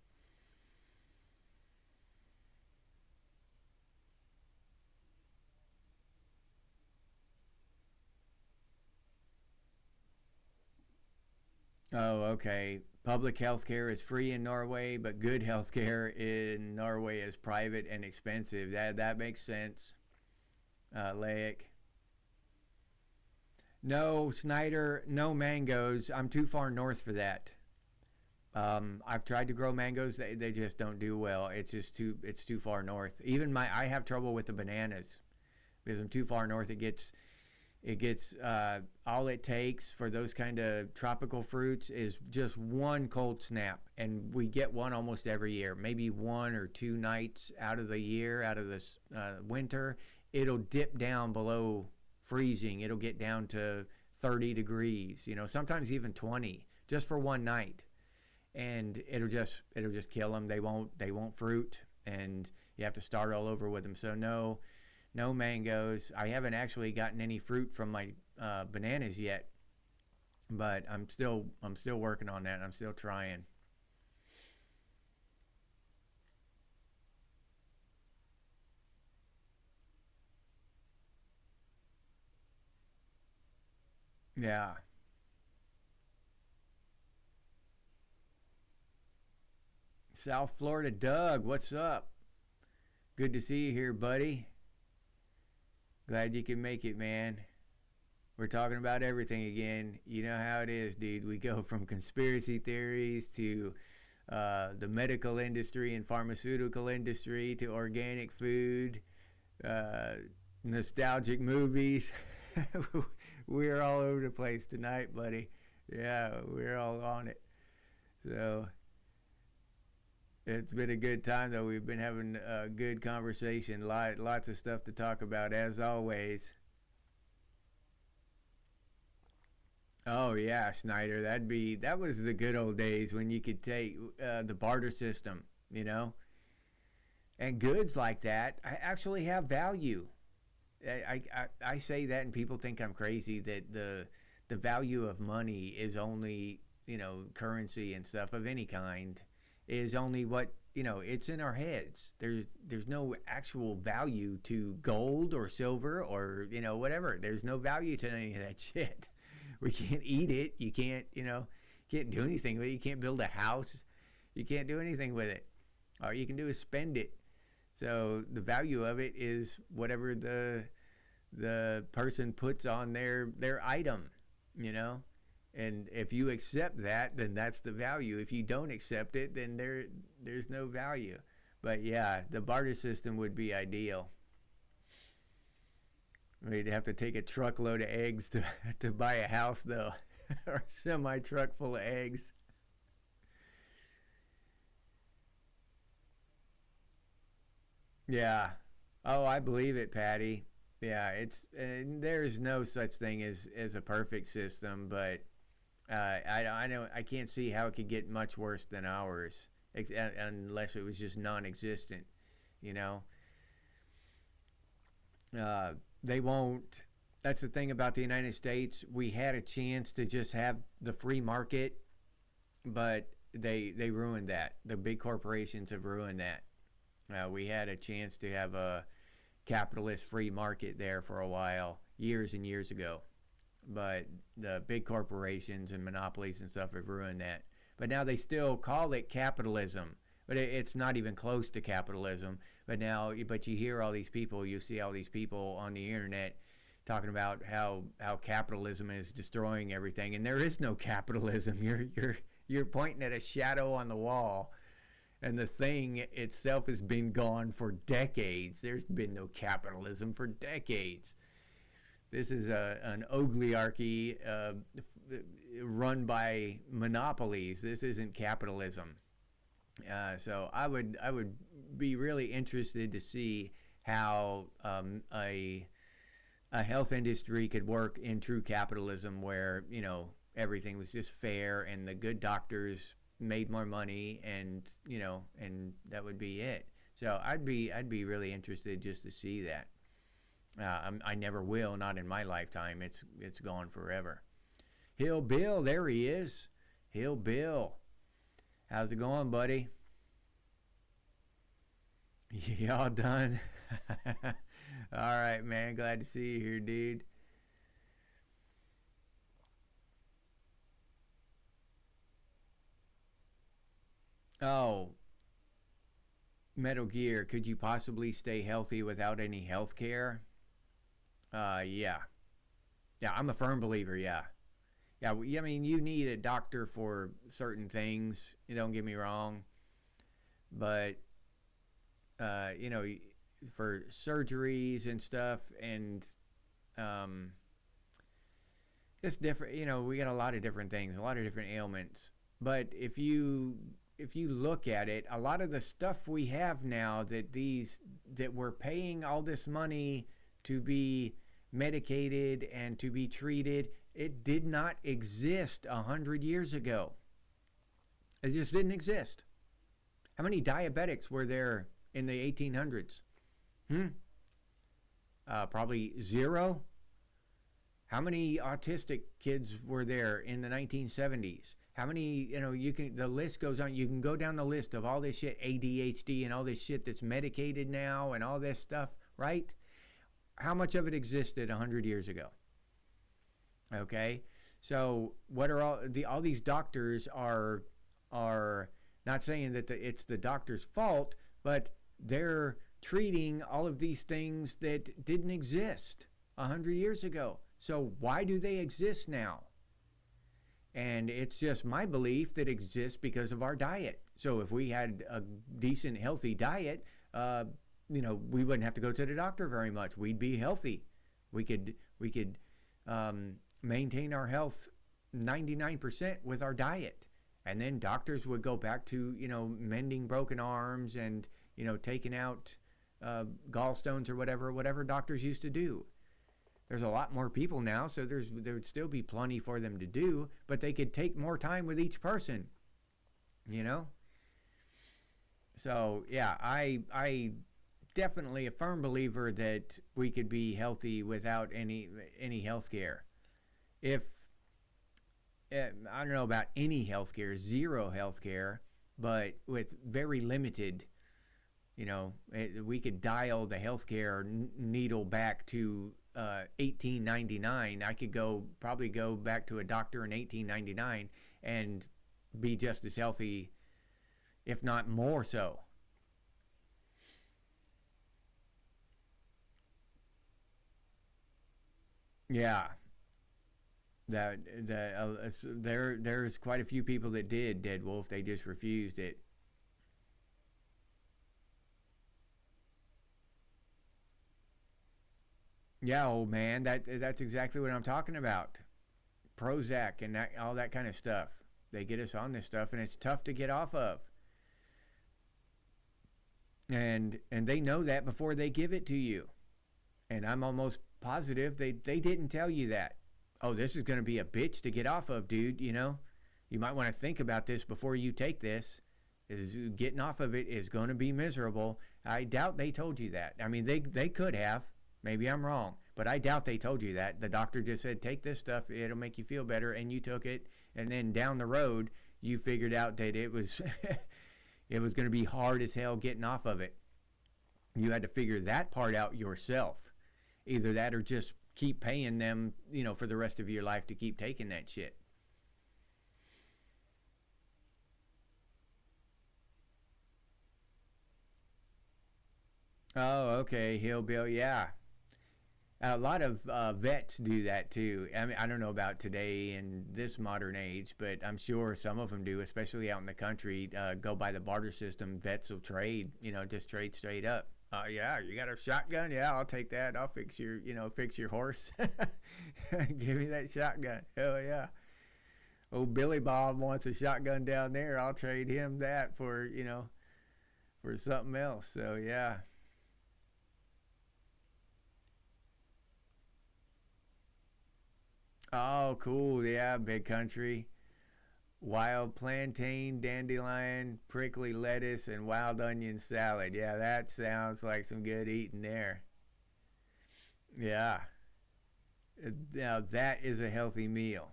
Oh, okay. Public health care is free in Norway, but good health care in Norway is private and expensive. That makes sense. Laic. No, Snyder, no mangoes. I'm too far north for that. I've tried to grow mangoes. They just don't do well. It's too far north. Even I have trouble with the bananas because I'm too far north. It gets all it takes for those kind of tropical fruits is just one cold snap, and we get one almost every year. Maybe 1 or 2 nights out of the year, out of this winter, it'll dip down below freezing. It'll get down to 30 degrees. Sometimes even 20, just for one night, and it'll just kill them. They won't fruit, and you have to start all over with them. So no mangoes. I haven't actually gotten any fruit from my bananas yet, but I'm still working on that. I'm still trying. Yeah. South Florida Doug, what's up? Good to see you here, buddy. Glad you can make it, man. We're talking about everything again. You know how it is, dude. We go from conspiracy theories to the medical industry and pharmaceutical industry to organic food, uh, nostalgic movies. We're all over the place tonight, buddy. Yeah, we're all on it. So it's been a good time, though. We've been having a good conversation. Lots of stuff to talk about, as always. Oh yeah, Snyder. That was the good old days when you could take the barter system, and goods like that actually have value. I say that, and people think I'm crazy that the value of money is only currency and stuff of any kind is only what it's in our heads. There's no actual value to gold or silver or whatever. There's no value to any of that shit. We can't eat it. You can't do anything with it. You can't build a house. You can't do anything with it. All you can do is spend it. So the value of it is whatever the person puts on their item, And if you accept that, then that's the value. If you don't accept it, then there's no value. But yeah, the barter system would be ideal. We'd have to take a truckload of eggs to buy a house, though, or a semi truck full of eggs. Yeah. Oh, I believe it, Patty. Yeah, there's no such thing as a perfect system, but I know I can't see how it could get much worse than ours, unless it was just non-existent. You know, they won't. That's the thing about the United States. We had a chance to just have the free market, but they ruined that. The big corporations have ruined that. We had a chance to have a capitalist free market there for a while, years and years ago. But the big corporations and monopolies and stuff have ruined that. But now they still call it capitalism, but it's not even close to capitalism. But you hear all these people, you see all these people on the internet talking about how capitalism is destroying everything, and there is no capitalism. You're pointing at a shadow on the wall, and the thing itself has been gone for decades. There's been no capitalism for decades. This is an oligarchy run by monopolies. This isn't capitalism. So I would be really interested to see how a health industry could work in true capitalism, where everything was just fair and the good doctors made more money, and and that would be it. So I'd be really interested just to see that. I never will, not in my lifetime. It's gone forever. Hill Bill, there he is. Hill Bill, how's it going, buddy? Y'all done? All right, man. Glad to see you here, dude. Oh, Metal Gear. Could you possibly stay healthy without any health care? Yeah. Yeah, I'm a firm believer, yeah. Yeah, I mean, you need a doctor for certain things, don't get me wrong. But, uh, you know, for surgeries and stuff, and um, it's different. You know, we got a lot of different things, a lot of different ailments. But if you look at it, a lot of the stuff we have now that we're paying all this money to be medicated and to be treated, it did not exist 100 years ago. It just didn't exist. How many diabetics were there in the 1800s? Probably zero. How many autistic kids were there in the 1970s? How many, the list goes on. You can go down the list of all this shit, ADHD and all this shit that's medicated now and all this stuff, right? How much of it existed 100 years ago? Okay? So what are all these doctors are not saying that it's the doctor's fault, but they're treating all of these things that didn't exist 100 years ago. So why do they exist now? And it's just my belief that it exists because of our diet. So if we had a decent, healthy diet, we wouldn't have to go to the doctor very much. We'd be healthy. We could maintain our health 99% with our diet. And then doctors would go back to, mending broken arms and, taking out gallstones or whatever doctors used to do. There's a lot more people now, so there would still be plenty for them to do, but they could take more time with each person, So, yeah, I definitely a firm believer that we could be healthy without any health care. If, I don't know about any health care, zero health care, but with very limited, we could dial the healthcare needle back to 1899. I could probably go back to a doctor in 1899 and be just as healthy, if not more so. Yeah, there's quite a few people that did, Dead Wolf. They just refused it. Yeah, old man, that's exactly what I'm talking about. Prozac and all that kind of stuff. They get us on this stuff, and it's tough to get off of. And they know that before they give it to you. And I'm almost positive they didn't tell you that. Oh, this is going to be a bitch to get off of, dude. You might want to think about this before you take this. Getting off of it is going to be miserable. I doubt they told you that. I mean, they could have. Maybe I'm wrong, but I doubt they told you that. The doctor just said, take this stuff, it'll make you feel better, and you took it, and then down the road, you figured out that it was it was going to be hard as hell getting off of it. You had to figure that part out yourself. Either that or just keep paying them, for the rest of your life to keep taking that shit. Oh, okay, Hillbill, yeah. A lot of vets do that too. I mean, I don't know about today in this modern age, but I'm sure some of them do, especially out in the country. Go by the barter system. Vets will trade, just trade straight up. Yeah, you got a shotgun? Yeah, I'll take that. I'll fix your horse. Give me that shotgun. Hell yeah. Old Billy Bob wants a shotgun down there. I'll trade him that for something else. So yeah. Oh, cool. Yeah, big country. Wild plantain, dandelion, prickly lettuce, and wild onion salad. Yeah, that sounds like some good eating there. Yeah. Now that is a healthy meal.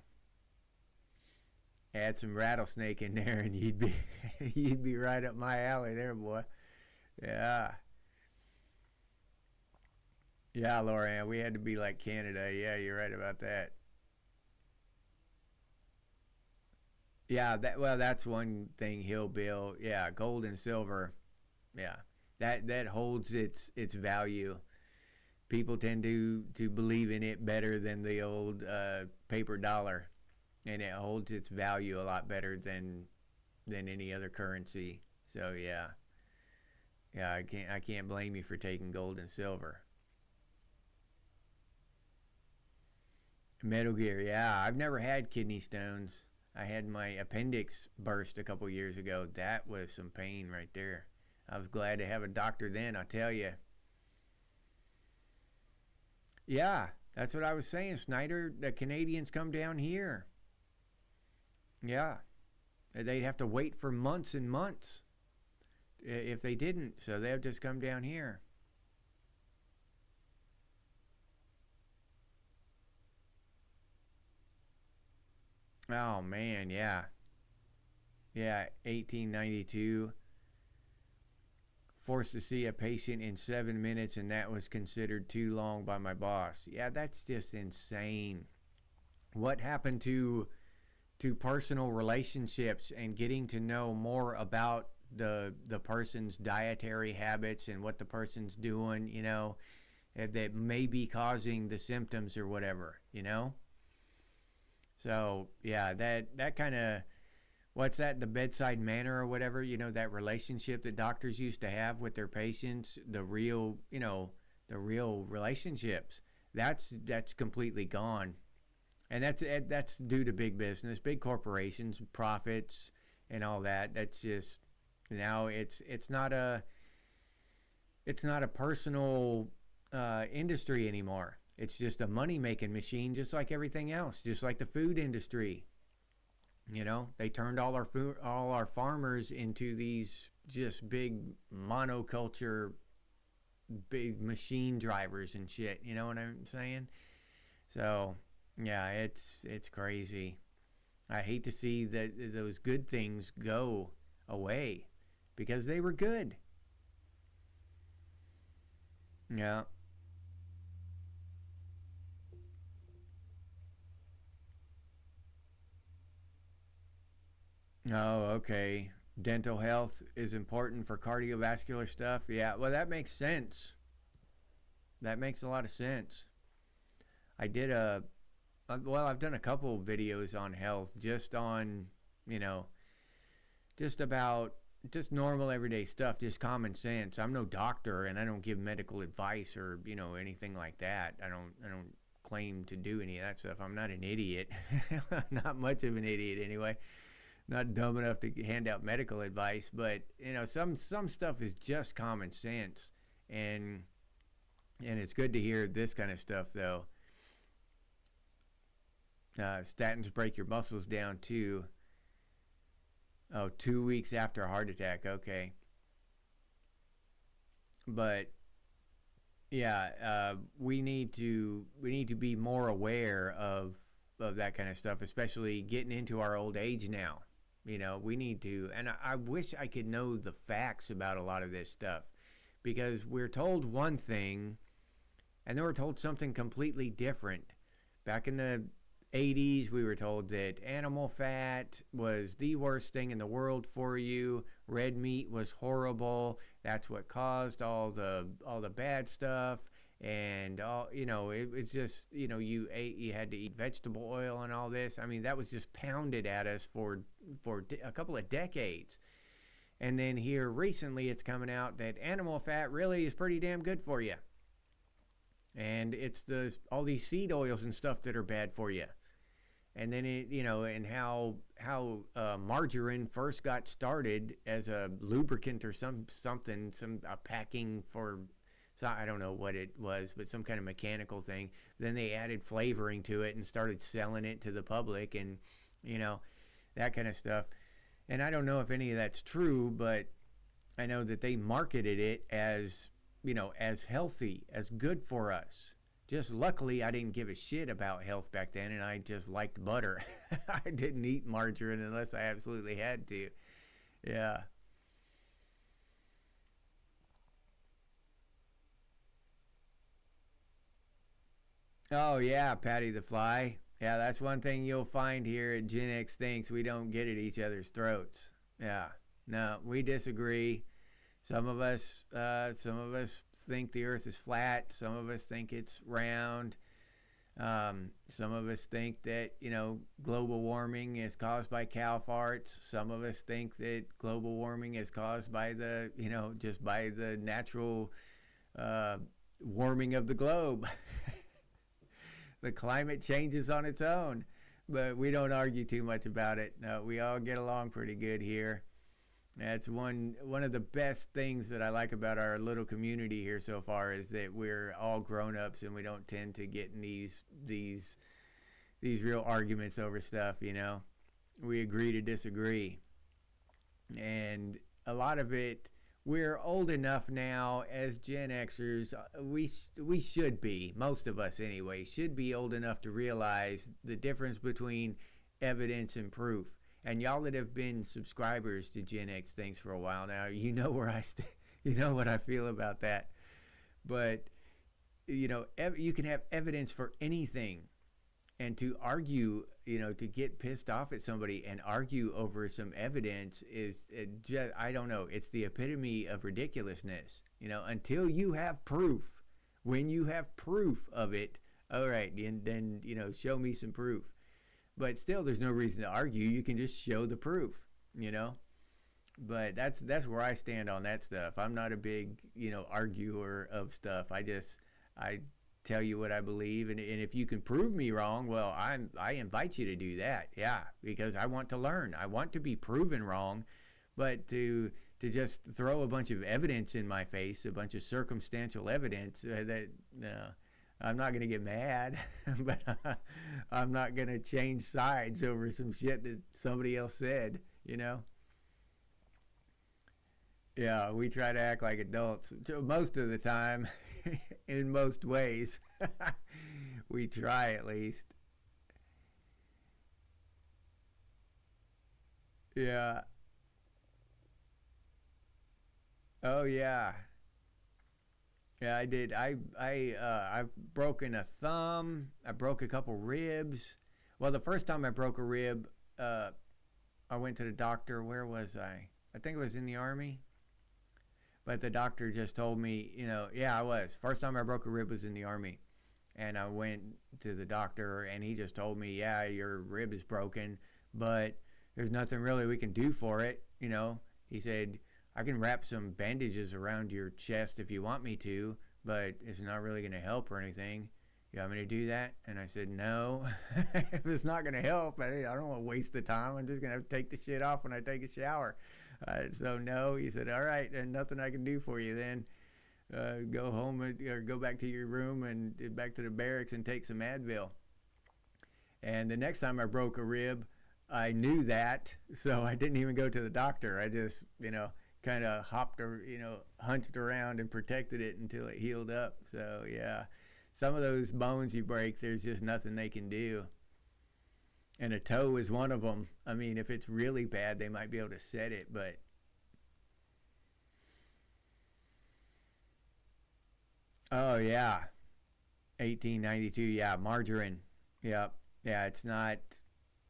Add some rattlesnake in there and you'd be you'd be right up my alley there, boy. Yeah. Yeah, Laura, we had to be like Canada. Yeah, you're right about that. Yeah, that's one thing, Hillbill. Yeah, gold and silver. Yeah, that holds its value. People tend to believe in it better than the old paper dollar, and it holds its value a lot better than any other currency. So yeah, yeah, I can't blame you for taking gold and silver. Metal Gear, yeah. I've never had kidney stones. I had my appendix burst a couple years ago. That was some pain right there. I was glad to have a doctor then, I tell you. Yeah, that's what I was saying, Snyder. The Canadians come down here. Yeah, they'd have to wait for months and months if they didn't. So they'll just come down here. Oh man, yeah. Yeah, 1892. Forced to see a patient in 7 minutes, and that was considered too long by my boss. Yeah, that's just insane. What happened to personal relationships and getting to know more about the person's dietary habits and what the person's doing, that may be causing the symptoms or whatever. So yeah, that kind of, what's that, the bedside manner or whatever, that relationship that doctors used to have with their patients, the real relationships, that's completely gone. And that's due to big business, big corporations, profits, and all that. That's just, now it's not a personal industry anymore. It's just a money making machine, just like everything else, just like the food industry. They turned all our farmers into these just big monoculture, big machine drivers and shit. You know what I'm saying? So yeah, it's crazy. I hate to see that those good things go away because they were good. Yeah. Oh, okay. Dental health is important for cardiovascular stuff. Yeah, well, that makes sense. That makes a lot of sense. I did I've done a couple of videos on health, just on, you know, just about just normal everyday stuff, just common sense. I'm no doctor and I don't give medical advice or, anything like that. I don't claim to do any of that stuff. I'm not an idiot. Not much of an idiot anyway. Not dumb enough to hand out medical advice, but some stuff is just common sense, and it's good to hear this kind of stuff though. Statins break your muscles down too. Oh, 2 weeks after a heart attack. Okay, but yeah, we need to be more aware of that kind of stuff, especially getting into our old age now. We need to, and I wish I could know the facts about a lot of this stuff, because we're told one thing and then we're told something completely different. Back in the 80s, we were told that animal fat was the worst thing in the world for you. Red meat was horrible. That's what caused all the bad stuff. And it was just, you had to eat vegetable oil and all this. I mean, that was just pounded at us for a couple of decades. And then here recently it's coming out that animal fat really is pretty damn good for you. And it's all these seed oils and stuff that are bad for you. And then and how margarine first got started as a lubricant or something, a packing for, so I don't know what it was, but some kind of mechanical thing. Then they added flavoring to it and started selling it to the public, and that kind of stuff. And I don't know if any of that's true, but I know that they marketed it as as healthy, as good for us. Just luckily, I didn't give a shit about health back then, and I just liked butter. I didn't eat margarine unless I absolutely had to. Yeah. Oh yeah, Patty the Fly. Yeah, that's one thing you'll find here at Gen X Thinks. We don't get at each other's throats. Yeah. No, we disagree. Some of us think the Earth is flat. Some of us think it's round. Some of us think that global warming is caused by cow farts. Some of us think that global warming is caused by the just by the natural warming of the globe. the climate changes on its own. But we don't argue too much about it. No, we all get along pretty good here. That's one of the best things that I like about our little community here so far, is that we're all grown-ups and we don't tend to get in these real arguments over stuff, you know. We agree to disagree. And a lot of it, we're old enough now as Gen Xers, we should be, most of us anyway, should be old enough to realize the difference between evidence and proof. And y'all that have been subscribers to Gen X things for a while now, you know where you know what I feel about that. But you know, you can have evidence for anything, and to argue, you know, to get pissed off at somebody and argue over some evidence is just, I don't know, it's the epitome of ridiculousness. You know, until you have proof. When you have proof of it, all right, then you know, show me some proof. But still, there's no reason to argue. You can just show the proof, you know. But that's where I stand on that stuff. I'm not a big, you know, arguer of stuff. I tell you what I believe, and if you can prove me wrong, well, I invite you to do that. Yeah, because I want to learn. I want to be proven wrong. But to just throw a bunch of evidence in my face, a bunch of circumstantial evidence, that no. I'm not going to get mad, but I'm not going to change sides over some shit that somebody else said, you know? Yeah, we try to act like adults most of the time, in most ways. We try, at least. Yeah. Oh, yeah. Yeah, I did. I've broken a thumb. I broke a couple ribs. Well, the first time I broke a rib, I went to the doctor. Where was I? I think it was in the Army. But the doctor just told me, you know, yeah, I was. First time I broke a rib was in the Army. And I went to the doctor, and he just told me, yeah, your rib is broken, but there's nothing really we can do for it, you know. He said, I can wrap some bandages around your chest if you want me to, but it's not really going to help or anything. You want me to do that? And I said, no. If it's not going to help, I don't want to waste the time. I'm just going to have to take the shit off when I take a shower. So no, he said, all right, there's nothing I can do for you then. Go home or go back to your room and back to the barracks and take some Advil. And the next time I broke a rib, I knew that, so I didn't even go to the doctor. I just, you know, kind of hopped or, you know, hunched around and protected it until it healed up. So yeah, some of those bones you break, there's just nothing they can do. And a toe is one of them. I mean, if it's really bad, they might be able to set it, but oh yeah, 1892. Yeah, margarine. Yep. Yeah, it's not.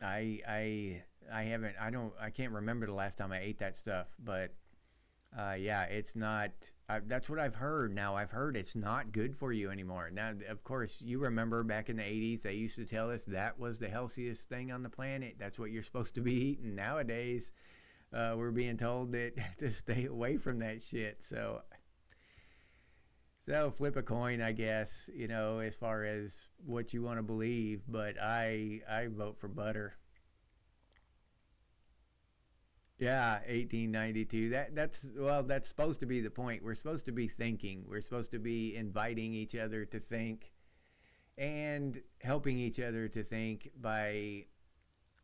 I haven't. I can't remember the last time I ate that stuff, but yeah, it's not. That's what I've heard. Now I've heard it's not good for you anymore. Now, of course, you remember back in the 80s, they used to tell us that was the healthiest thing on the planet. That's what you're supposed to be eating. Nowadays, we're being told that to stay away from that shit. So flip a coin, I guess. You know, as far as what you want to believe. But I vote for butter. Yeah, 1892. That's supposed to be the point. We're supposed to be thinking. We're supposed to be inviting each other to think and helping each other to think by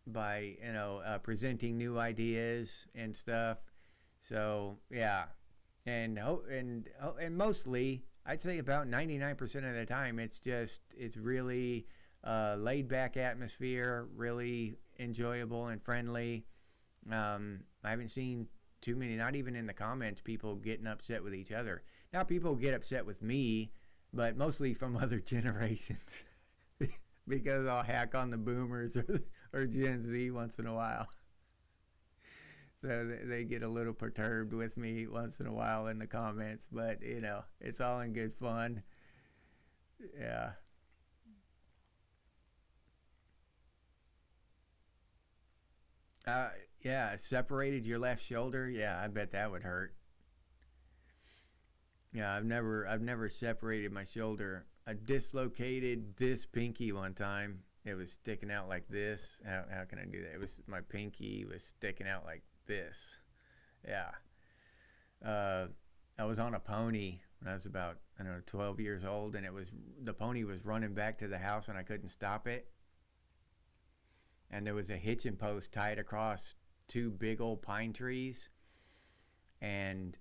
you know, presenting new ideas and stuff. So yeah, and mostly I'd say about 99% of the time it's really laid back atmosphere, really enjoyable and friendly. I haven't seen too many, not even in the comments, people getting upset with each other. Now people get upset with me, but mostly from other generations because I'll hack on the boomers or Gen Z once in a while. So they get a little perturbed with me once in a while in the comments, but you know, it's all in good fun. Yeah. Uh, yeah, separated your left shoulder. Yeah, I bet that would hurt. Yeah, I've never separated my shoulder. I dislocated this pinky one time. It was sticking out like this. How can I do that? It was, my pinky was sticking out like this. Yeah. I was on a pony when I was about, I don't know, 12 years old, and the pony was running back to the house, and I couldn't stop it. And there was a hitching post tied across two big old pine trees, and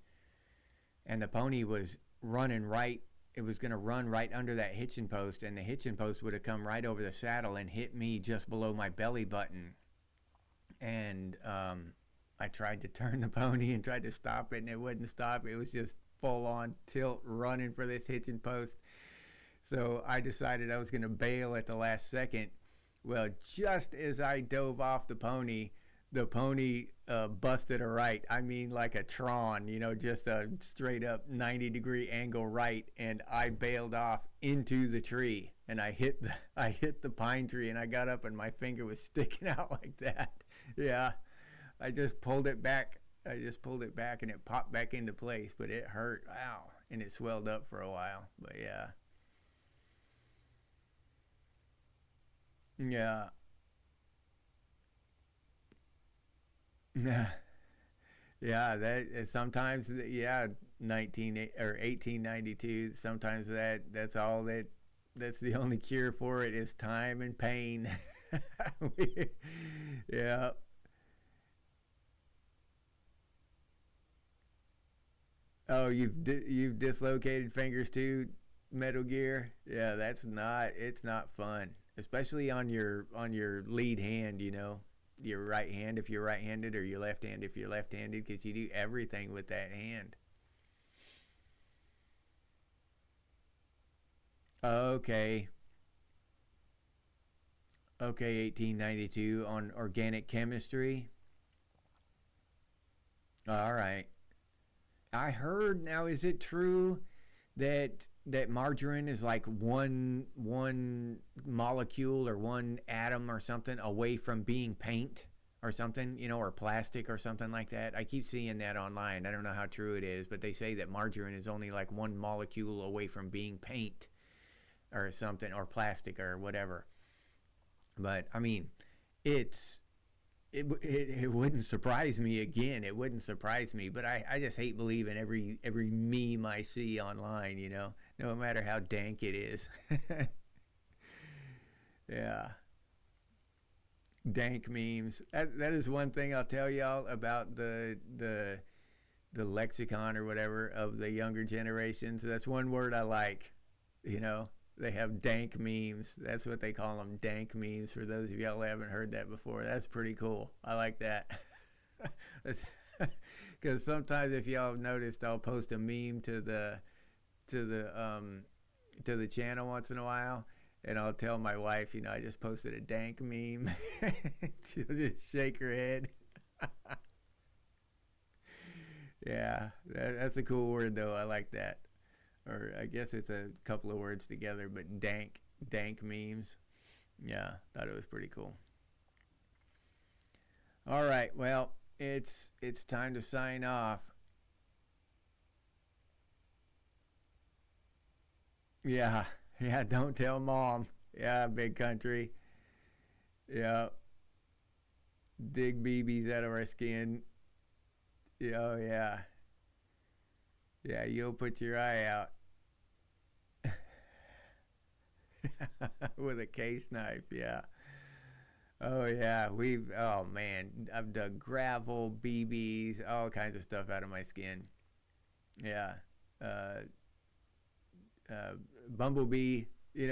the pony was running right. It was going to run right under that hitching post, and the hitching post would have come right over the saddle and hit me just below my belly button. And I tried to turn the pony and tried to stop it, and it wouldn't stop. It was just full on tilt running for this hitching post. So I decided I was going to bail at the last second. Well, just as I dove off the pony busted a right. I mean, like a Tron, just a straight up 90-degree angle right, and I bailed off into the tree, and I hit the pine tree, and I got up, and my finger was sticking out like that. Yeah, I just pulled it back, and it popped back into place, but it hurt. Wow, and it swelled up for a while. But yeah. Yeah. Yeah, that sometimes, yeah, 1892. Sometimes that's the only cure for it is time and pain. Yeah. Oh, you've dislocated fingers too, Metal Gear. Yeah, it's not fun, especially on your lead hand. Your right hand if you're right-handed, or your left hand if you're left-handed, because you do everything with that hand. Okay. Okay, 1892 on organic chemistry. All right. I heard, now is it true that margarine is like one molecule or one atom or something away from being paint or something, or plastic or something like that? I keep seeing that online. I don't know how true it is, but they say that margarine is only like one molecule away from being paint or something, or plastic or whatever. But I mean, it's it wouldn't surprise me. Again, it wouldn't surprise me, but I just hate believing every meme I see online, no matter how dank it is. Yeah, dank memes. That is one thing I'll tell y'all about the lexicon or whatever of the younger generations. That's one word I like. They have dank memes. That's what they call them, dank memes, for those of y'all who haven't heard that before. That's pretty cool. I like that. Because sometimes, if y'all have noticed, I'll post a meme to the channel once in a while, and I'll tell my wife, I just posted a dank meme. She'll just shake her head. Yeah, that's a cool word, though. I like that. Or I guess it's a couple of words together, but dank memes. Yeah, thought it was pretty cool. All right, well, it's time to sign off. Yeah, yeah, don't tell mom. Yeah, big country. Yeah, dig BBs out of our skin. Yeah, oh yeah. Yeah, you'll put your eye out. With a case knife, yeah. Oh yeah, oh man, I've dug gravel, BBs, all kinds of stuff out of my skin. Yeah. Uh, Bumblebee,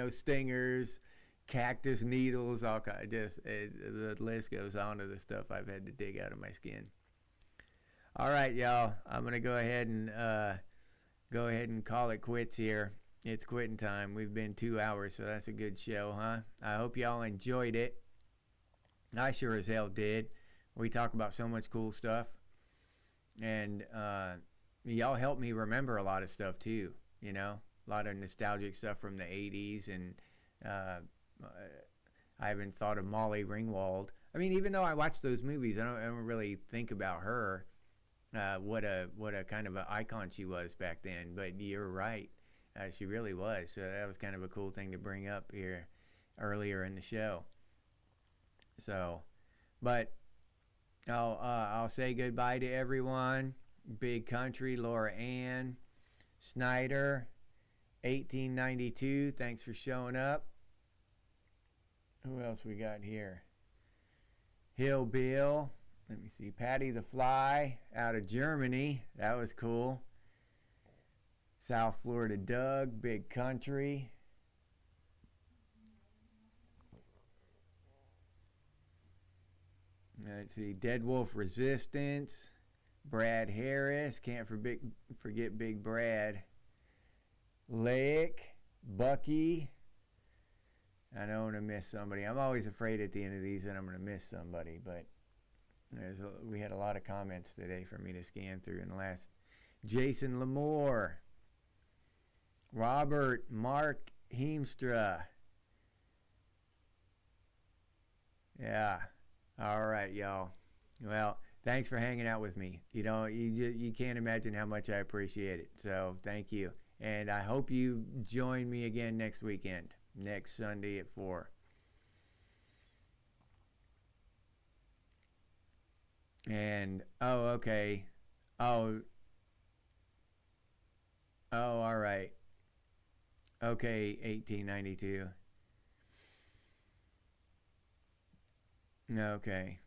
stingers, cactus needles, all kind. The list goes on of the stuff I've had to dig out of my skin. All right, y'all. I'm gonna go ahead and call it quits here. It's quitting time. We've been 2 hours, so that's a good show, huh? I hope y'all enjoyed it. I sure as hell did. We talk about so much cool stuff, and y'all helped me remember a lot of stuff too. A lot of nostalgic stuff from the '80s, and I haven't thought of Molly Ringwald. I mean, even though I watched those movies, I don't really think about her. What a kind of an icon she was back then. But you're right. She really was. So that was kind of a cool thing to bring up here earlier in the show. So, but I'll say goodbye to everyone. Big Country, Laura Ann, Snyder, 1892. Thanks for showing up. Who else we got here? Hill Bill. Let me see. Patty the Fly out of Germany. That was cool. South Florida Doug, Big Country. Let's see. Dead Wolf Resistance. Brad Harris. Can't forget Big Brad. Lake. Bucky. I don't want to miss somebody. I'm always afraid at the end of these that I'm going to miss somebody, but we had a lot of comments today for me to scan through in the last. Jason Lamore. Robert Mark Heemstra. Yeah. All right, y'all. Well, thanks for hanging out with me. You can't imagine how much I appreciate it. So thank you. And I hope you join me again next weekend, next Sunday at 4. And, okay. Oh, all right. Okay, 1892. Okay.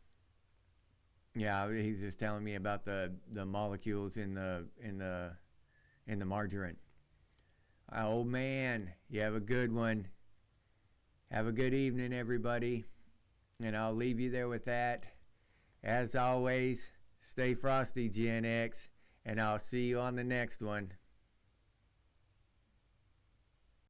Yeah, he's just telling me about the molecules in the margarine. Old man, you have a good one. Have a good evening, everybody. And I'll leave you there with that. As always, stay frosty, Gen X, and I'll see you on the next one.